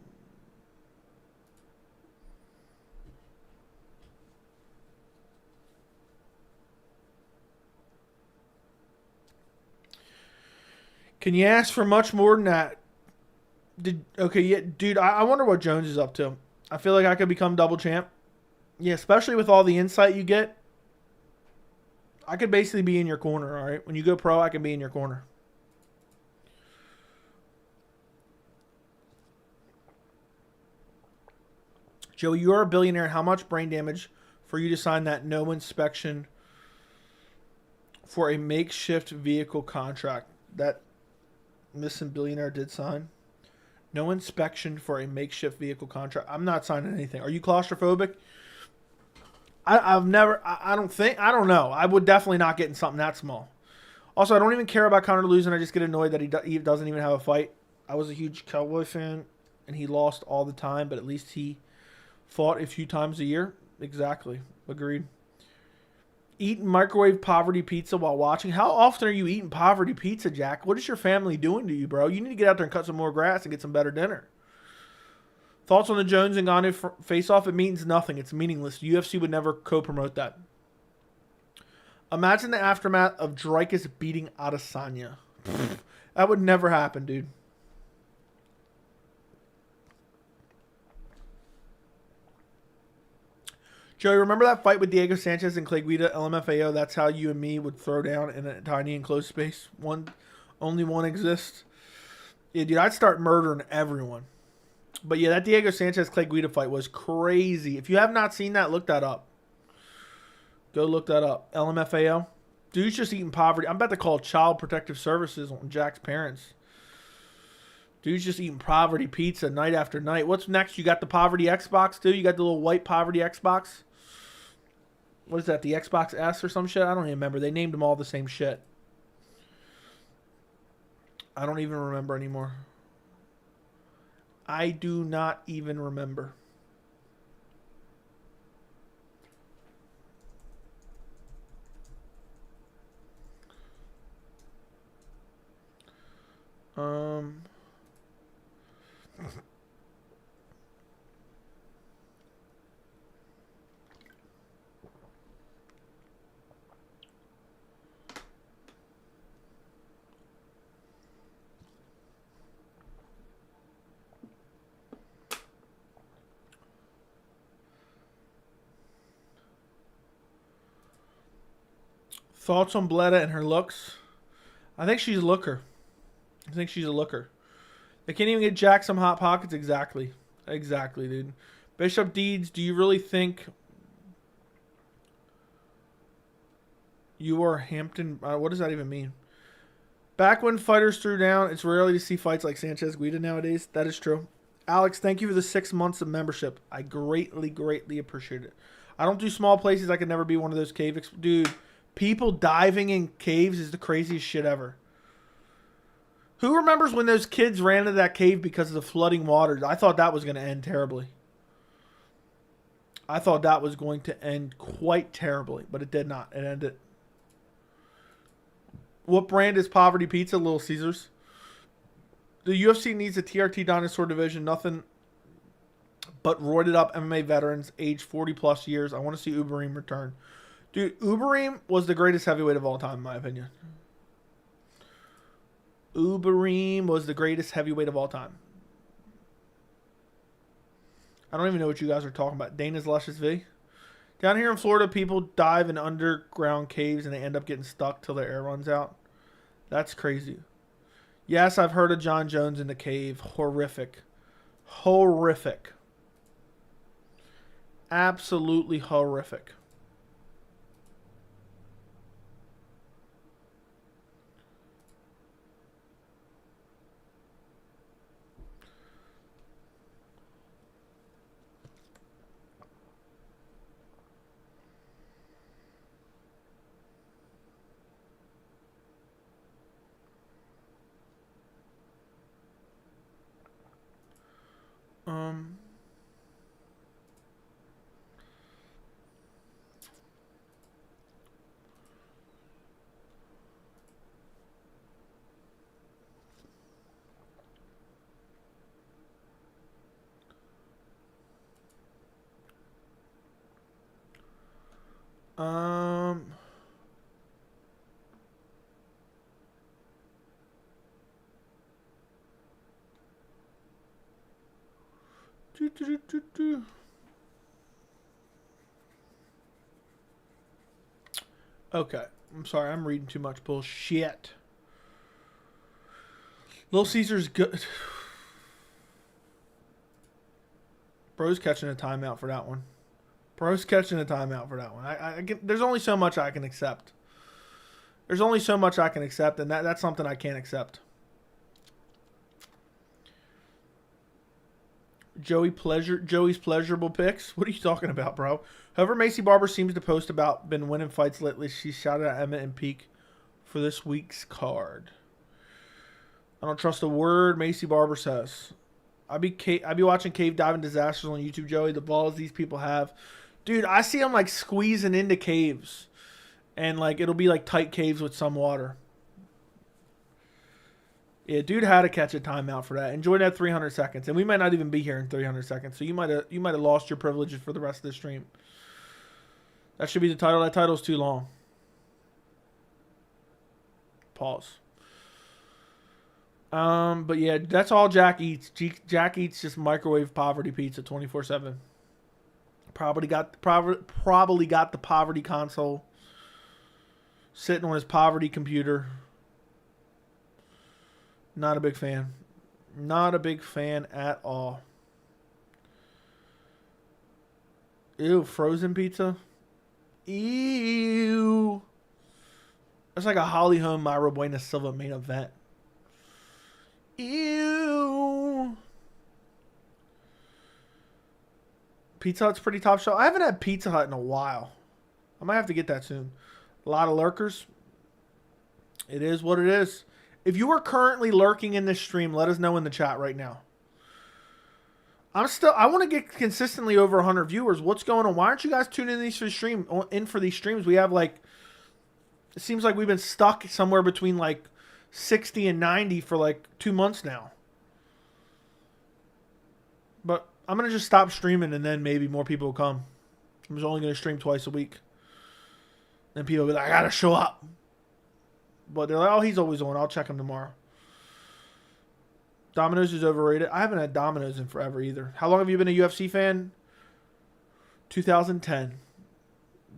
Can you ask for much more than that? Okay, yeah, dude, I wonder what Jones is up to. I feel like I could become double champ. Yeah, especially with all the insight you get. I could basically be in your corner, all right? When you go pro, I can be in your corner. Joe, you're a billionaire. How much brain damage for you to sign that no inspection for a makeshift vehicle contract? That missing billionaire did sign. No inspection for a makeshift vehicle contract. I'm not signing anything. Are you claustrophobic? I've never, I don't know. I would definitely not get in something that small. Also, I don't even care about Conor losing. I just get annoyed that he doesn't even have a fight. I was a huge Cowboy fan, and he lost all the time, but at least he fought a few times a year. Exactly. Agreed. Eating microwave poverty pizza while watching. How often are you eating poverty pizza, Jack? What is your family doing to you, bro? You need to get out there and cut some more grass and get some better dinner. Thoughts on the Jones and Ngannou face-off? It means nothing. It's meaningless. The UFC would never co-promote that. Imagine the aftermath of Dreykus beating Adesanya. That would never happen, dude. Joey, remember that fight with Diego Sanchez and Clay Guida, LMFAO? That's how you and me would throw down in a tiny enclosed space. Only one exists. Yeah, dude, I'd start murdering everyone. But yeah, that Diego Sanchez-Clay Guida fight was crazy. If you have not seen that, look that up. Go look that up. LMFAO. Dude's just eating poverty. I'm about to call Child Protective Services on Jack's parents. Dude's just eating poverty pizza night after night. What's next? You got the poverty Xbox, too? You got the little white poverty Xbox? What is that, the Xbox S or some shit? I don't even remember. They named them all the same shit. I don't even remember anymore. I do not even remember. Thoughts on Bleda and her looks? I think she's a looker. I think she's a looker. They can't even get Jack some hot pockets. Exactly. Exactly, dude. Bishop Deeds, do you really think you are Hampton? What does that even mean? Back when fighters threw down, it's rarely to see fights like Sanchez Guida nowadays. That is true. Alex, thank you for the 6 months of membership. I greatly, greatly appreciate it. I don't do small places. I could never be one of those cave... Dude, people diving in caves is the craziest shit ever. Who remembers when those kids ran into that cave because of the flooding waters? I thought that was going to end terribly. I thought that was going to end quite terribly, but it did not. It ended. What brand is Poverty Pizza? Little Caesars. The UFC needs a TRT dinosaur division. Nothing but roided up MMA veterans aged 40 plus years. I want to see Uberim return. Dude, Uberim was the greatest heavyweight of all time, in my opinion. Uberim was the greatest heavyweight of all time. I don't even know what you guys are talking about. Dana's Luscious V. Down here in Florida, people dive in underground caves and they end up getting stuck till their air runs out. That's crazy. Yes, I've heard of John Jones in the cave. Horrific. Horrific. Absolutely horrific. Okay. I'm sorry. I'm reading too much bullshit. Little Caesar's good. Bro's catching a timeout for that one. Bro's catching a timeout for that one. There's only so much I can accept. There's only so much I can accept, and that's something I can't accept. Joey's pleasurable picks. What are you talking about, bro? However, Macy Barber seems to post about been winning fights lately. She shouted at Emmett and Peak for this week's card. I don't trust a word Macy Barber says. I be watching cave diving disasters on YouTube, Joey. The balls these people have, dude. I see them like squeezing into caves, and like it'll be like tight caves with some water. Yeah, dude had to catch a timeout for that. Enjoy that 300 seconds, and we might not even be here in 300 seconds. So you might have lost your privileges for the rest of the stream. That should be the title. That title's too long. Pause. But yeah, that's all Jack eats. Jack eats just microwave poverty pizza 24/7. Probably got the poverty console sitting on his poverty computer. Not a big fan. Not a big fan at all. Ew, frozen pizza. Ew. That's like a Holly Holm Myra Buena Silva main event. Ew. Pizza Hut's pretty top shelf. I haven't had Pizza Hut in a while. I might have to get that soon. A lot of lurkers. It is what it is. If you are currently lurking in this stream, let us know in the chat right now. I want to get consistently over 100 viewers. What's going on? Why aren't you guys tuning in for these streams? We have like, it seems like we've been stuck somewhere between like 60 and 90 for like 2 months now. But I'm going to just stop streaming and then maybe more people will come. I'm just only going to stream twice a week. Then people will be like, I got to show up. But they're like, oh, he's always on. I'll check him tomorrow. Domino's is overrated. I haven't had Domino's in forever either. How long have you been a UFC fan? 2010.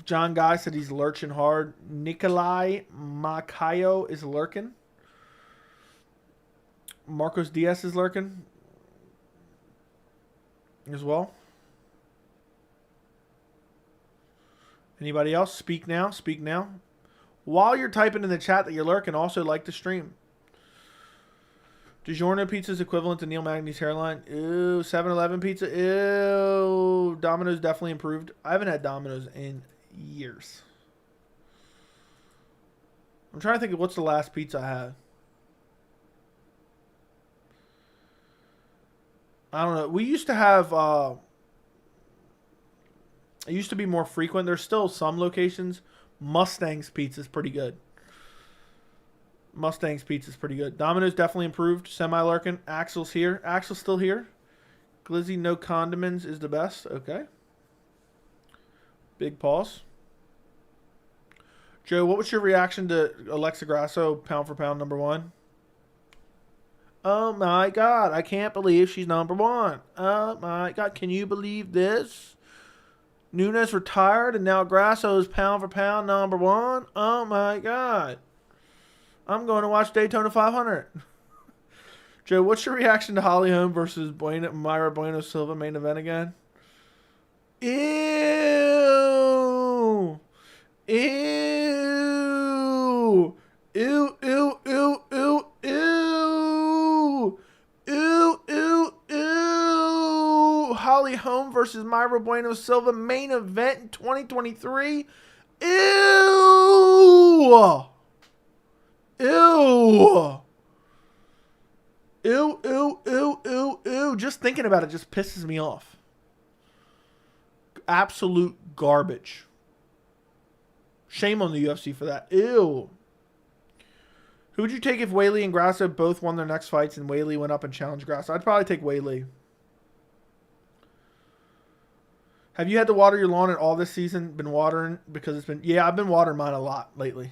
John Guy said he's lurching hard. Nikolai Makayo is lurking. Marcos Diaz is lurking as well. Anybody else? Speak now. Speak now. While you're typing in the chat that you're lurking, also like the stream. DiGiorno pizza is equivalent to Neil Magny's hairline. Ew. 7-Eleven pizza. Ew. Domino's definitely improved. I haven't had Domino's in years. I'm trying to think of what's the last pizza I had. I don't know. We used to have... it used to be more frequent. There's still some locations. Mustang's pizza is pretty good. Mustang's pizza is pretty good. Domino's definitely improved. Semi-lurking. Axel's here. Axel's still here. Glizzy no condiments is the best. Okay. Big pause. Joe, what was your reaction to Alexa Grasso, pound for pound, #1? Oh my God. I can't believe she's #1. Oh my God. Can you believe this? Nunes retired and now Grasso is pound for pound #1. Oh my God. I'm going to watch Daytona 500. Joe, what's your reaction to Holly Holm versus Myra Bueno Silva main event again? Ew. Ew. Ew, ew, ew, ew, ew. Ew, ew, ew. Holly Holm versus Myra Bueno Silva main event in 2023. Ew. Ew. Ew, ew, ew, ew, ew. Just thinking about it just pisses me off. Absolute garbage. Shame on the UFC for that. Ew. Who would you take if Weili and Grasso both won their next fights and Weili went up and challenged Grasso? I'd probably take Weili. Have you had to water your lawn at all this season? Been watering because it's been... Yeah, I've been watering mine a lot lately.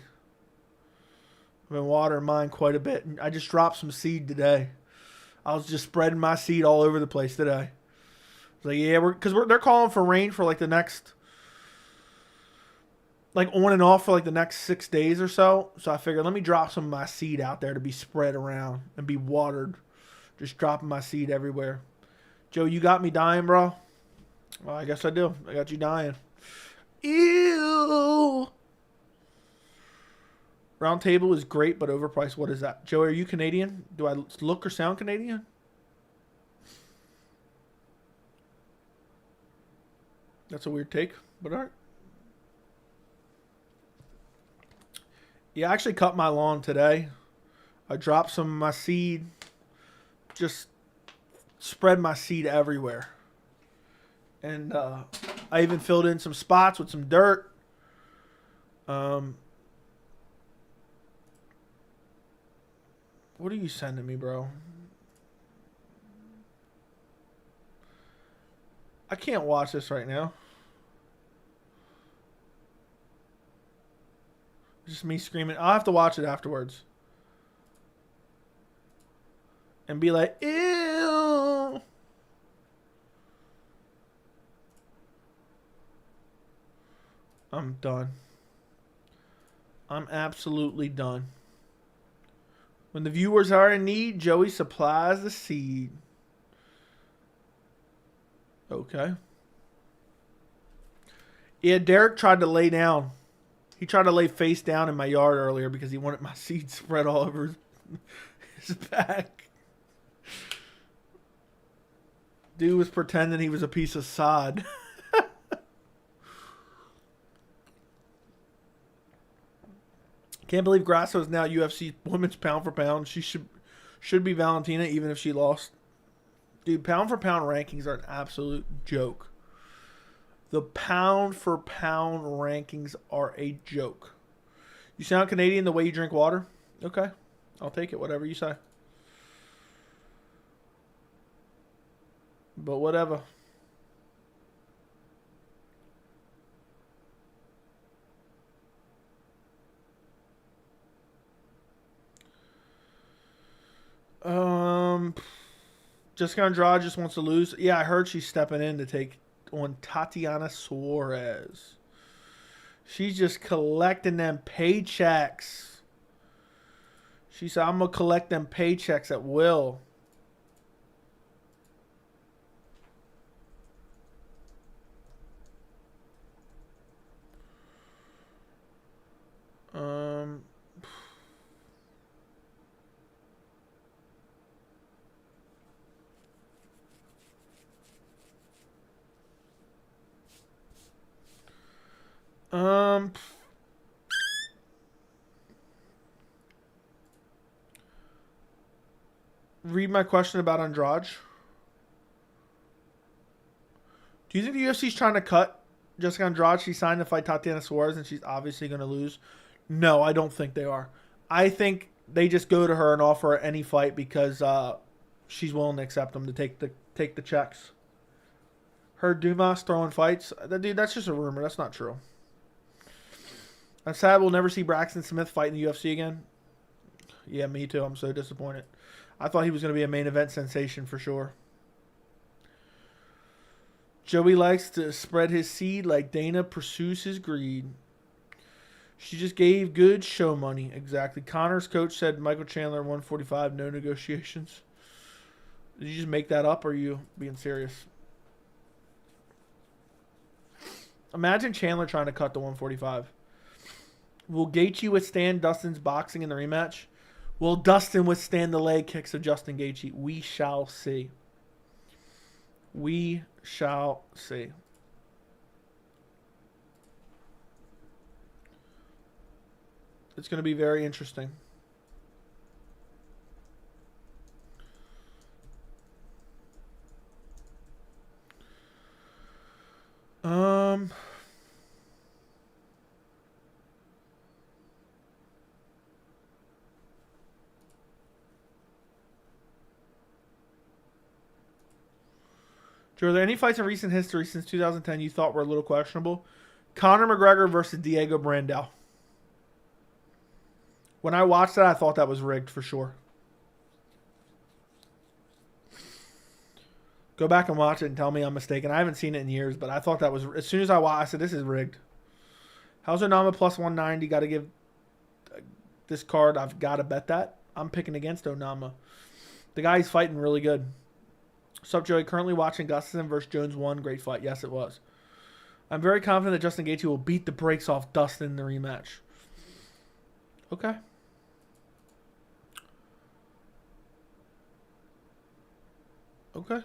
I've been watering mine quite a bit. I just dropped some seed today. I was just spreading my seed all over the place today. Like, yeah, they're calling for rain for like the next, like on and off for like the next 6 days or so. So I figured let me drop some of my seed out there to be spread around and be watered. Just dropping my seed everywhere. Joe, you got me dying, bro. Well, I guess I do. I got you dying. Ew. Round table is great, but overpriced. What is that? Joe, are you Canadian? Do I look or sound Canadian? That's a weird take, but all right. Yeah, I actually cut my lawn today. I dropped some of my seed. Just spread my seed everywhere. And I even filled in some spots with some dirt. What are you sending me, bro? I can't watch this right now. Just me screaming. I'll have to watch it afterwards. And be like, ew. I'm done. I'm absolutely done. When the viewers are in need, Joey supplies the seed. Okay. Yeah, Derek tried to lay down. He tried to lay face down in my yard earlier because he wanted my seed spread all over his back. Dude was pretending he was a piece of sod. Can't believe Grasso is now UFC women's pound for pound. She should be Valentina even if she lost. Dude, pound for pound rankings are an absolute joke. The pound for pound rankings are a joke. You sound Canadian the way you drink water? Okay. I'll take it, whatever you say. But whatever. Jessica Andrade just wants to lose. Yeah, I heard she's stepping in to take on Tatiana Suarez. She's just collecting them paychecks. She said, I'm going to collect them paychecks at will. Read my question about Andrade. Do you think the UFC's trying to cut Jessica Andrade? She signed to fight Tatiana Suarez, and she's obviously going to lose. No, I don't think they are. I think they just go to her and offer her any fight because she's willing to accept them to take the checks. Her Dumas throwing fights, dude, that's just a rumor. That's not true. I'm sad we'll never see Braxton Smith fight in the UFC again. Yeah, me too. I'm so disappointed. I thought he was going to be a main event sensation for sure. Joey likes to spread his seed like Dana pursues his greed. She just gave good show money. Exactly. Connor's coach said Michael Chandler 145, no negotiations. Did you just make that up or are you being serious? Imagine Chandler trying to cut to 145. Will Gaethje withstand Dustin's boxing in the rematch? Will Dustin withstand the leg kicks of Justin Gaethje? We shall see. We shall see. It's going to be very interesting. Joe, are there any fights in recent history since 2010 you thought were a little questionable? Conor McGregor versus Diego Brandao. When I watched that, I thought that was rigged for sure. Go back and watch it and tell me I'm mistaken. I haven't seen it in years, but I thought that was... As soon as I watched, I said, this is rigged. How's Onama plus 190? Got to give this card. I've got to bet that. I'm picking against Onama. The guy he's fighting really good. What's up, Joey? Currently watching Gustafsson versus Jones 1. Great fight. Yes, it was. I'm very confident that Justin Gaethje will beat the brakes off Dustin in the rematch. Okay. Okay.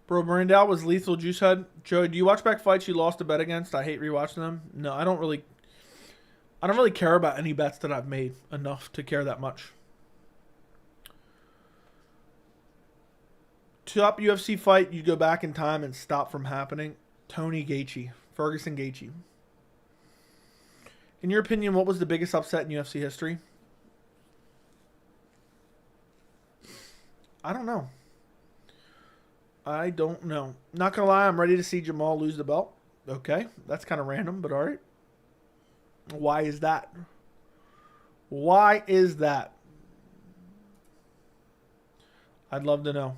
Bro, Brandel was lethal juice head. Joey, do you watch back fights you lost a bet against? I hate rewatching them. No, I don't really care about any bets that I've made enough to care that much. Top UFC fight you go back in time and stop from happening. Tony Gaethje. Ferguson Gaethje. In your opinion, what was the biggest upset in UFC history? I don't know. I don't know. Not going to lie, I'm ready to see Jamal lose the belt. Okay, that's kind of random, but all right. Why is that? Why is that? I'd love to know.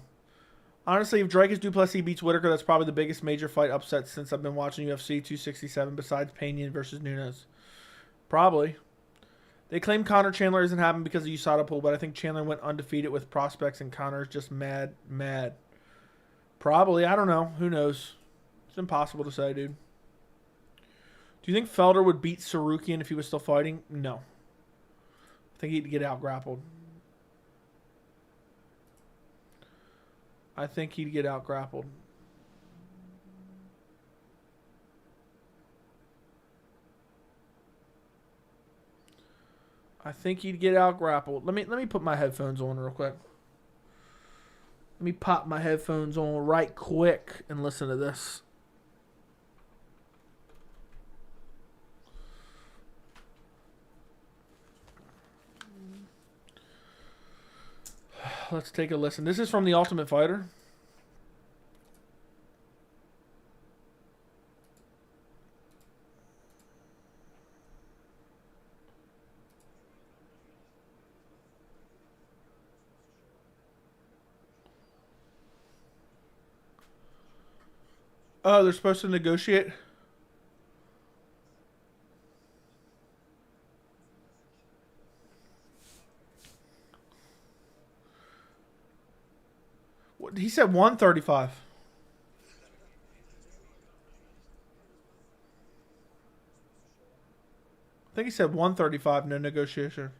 Honestly, if Drake Duplessis beats Whitaker, that's probably the biggest major fight upset since I've been watching UFC 267 besides Pena versus Nunes. Probably. They claim Conor Chandler isn't happening because of USADA pool, but I think Chandler went undefeated with prospects and Conor is just mad. Probably. I don't know. Who knows? It's impossible to say, dude. Do you think Felder would beat Sarukian if he was still fighting? No. I think he'd get out-grappled. I think he'd get out-grappled. Let me put my headphones on real quick. Let me pop my headphones on right quick and listen to this. Let's take a listen. This is from The Ultimate Fighter. Oh, they're supposed to negotiate? What, he said 135. I think he said 135, no negotiation.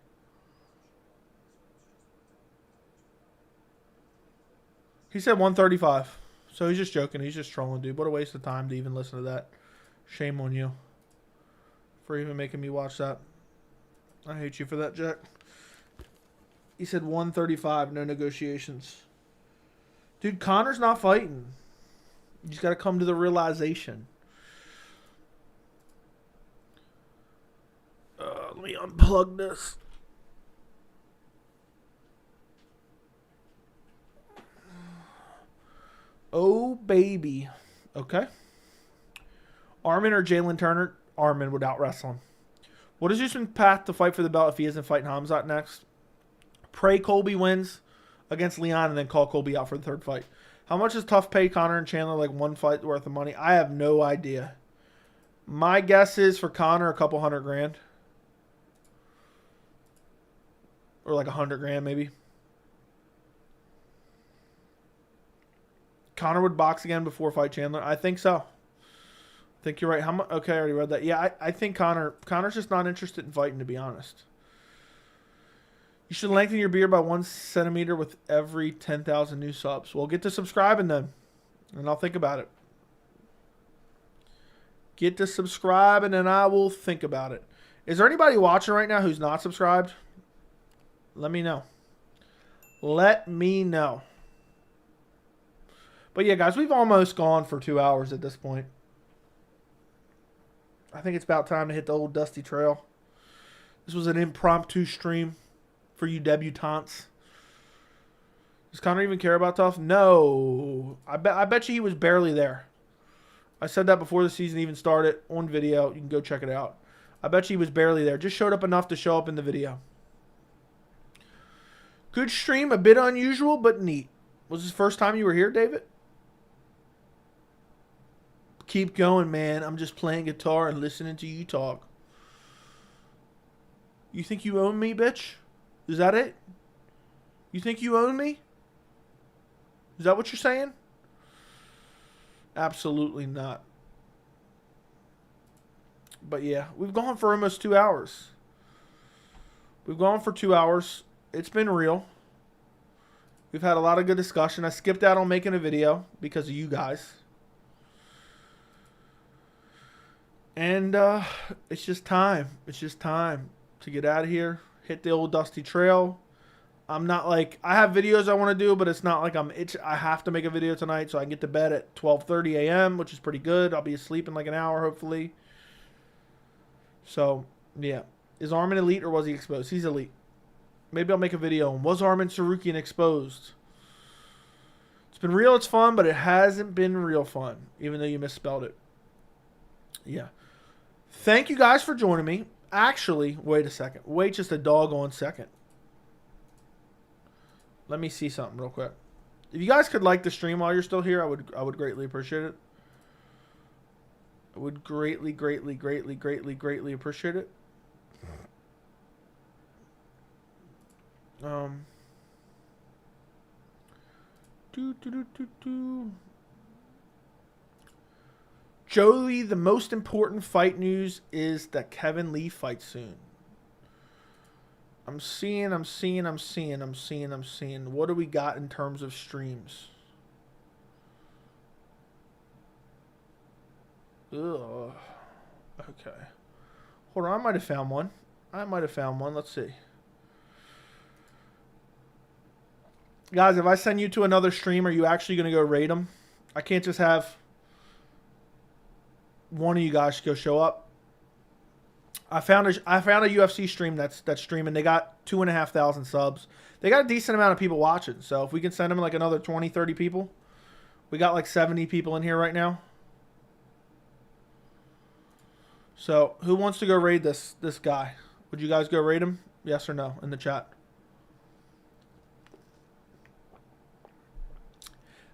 He said 135. So he's just joking. He's just trolling, dude. What a waste of time to even listen to that. Shame on you for even making me watch that. I hate you for that, Jack. He said 135, no negotiations. Dude, Conor's not fighting. You just got to come to the realization. Let me unplug this. Oh, baby. Okay. Armin or Jalen Turner? Armin would out-wrestle him. What is Usman's path to fight for the belt if he isn't fighting Hamzat next? Pray Colby wins against Leon and then call Colby out for the third fight. How much is tough pay Conor and Chandler like one fight worth of money? I have no idea. My guess is for Conor a couple $100,000. Or like $100,000 maybe. Conor would box again before fight Chandler. I think so. I think you're right. How much? Okay, I already read that. Yeah, I think Conor's just not interested in fighting, to be honest. You should lengthen your beard by 1 centimeter with every 10,000 new subs. Well, get to subscribing then, and I'll think about it. Get to subscribe, and then I will think about it. Is there anybody watching right now who's not subscribed? Let me know. Let me know. But yeah, guys, we've almost gone for 2 hours at this point. I think it's about time to hit the old dusty trail. This was an impromptu stream for you debutantes. Does Conor even care about Tough? No. I bet you he was barely there. I said that before the season even started on video. You can go check it out. I bet you he was barely there. Just showed up enough to show up in the video. Good stream. A bit unusual, but neat. Was this the first time you were here, David? Keep going, man. I'm just playing guitar and listening to you talk. You think you own me, bitch? Is that it? You think you own me? Is that what you're saying? Absolutely not. But yeah, we've gone for almost 2 hours. We've gone for 2 hours. It's been real. We've had a lot of good discussion. I skipped out on making a video because of you guys. And it's just time. It's just time to get out of here. Hit the old dusty trail. I'm not like, I have videos I want to do, but it's not like I have to make a video tonight so I can get to bed at 12:30 a.m., which is pretty good. I'll be asleep in like an hour, hopefully. So, yeah. Is Armin elite or was he exposed? He's elite. Maybe I'll make a video on, was Armin Tsarukyan exposed? It's been real, it's fun, but it hasn't been real fun, even though you misspelled it. Yeah. Thank you guys for joining me. Actually, wait a second. Wait just a doggone second. Let me see something real quick. If you guys could like the stream while you're still here, I would greatly appreciate it. I would greatly appreciate it. Joey, the most important fight news is that Kevin Lee fights soon. I'm seeing. What do we got in terms of streams? Ugh. Okay. Hold on, I might have found one. Let's see. Guys, if I send you to another stream, are you actually going to go raid them? I can't just have one of you guys go show up. I found a UFC stream that's streaming. They got 2,500 subs. They got a decent amount of people watching. So if we can send them like another 20, 30 people. We got like 70 people in here right now. So who wants to go raid this guy? Would you guys go raid him? Yes or no in the chat?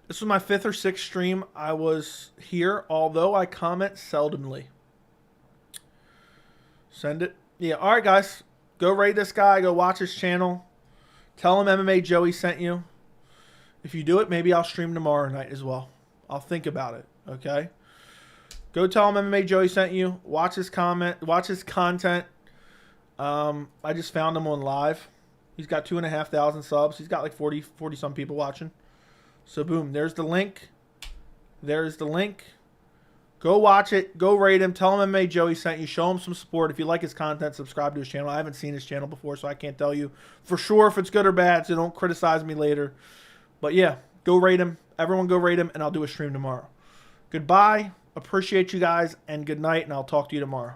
This was my 5th or 6th stream I was here, although I comment seldomly. Send it. Yeah, all right, guys. Go raid this guy. Go watch his channel. Tell him MMA Joey sent you. If you do it, maybe I'll stream tomorrow night as well. I'll think about it, okay? Go tell him MMA Joey sent you. Watch his comment. Watch his content. I just found him on live. He's got 2,500 subs. He's got like 40-some people watching. So, boom. There's the link. There's the link. Go watch it. Go rate him. Tell him MMA Joey sent you. Show him some support. If you like his content, subscribe to his channel. I haven't seen his channel before, so I can't tell you for sure if it's good or bad, so don't criticize me later. But, yeah, go rate him. Everyone go rate him, and I'll do a stream tomorrow. Goodbye. Appreciate you guys, and good night, and I'll talk to you tomorrow.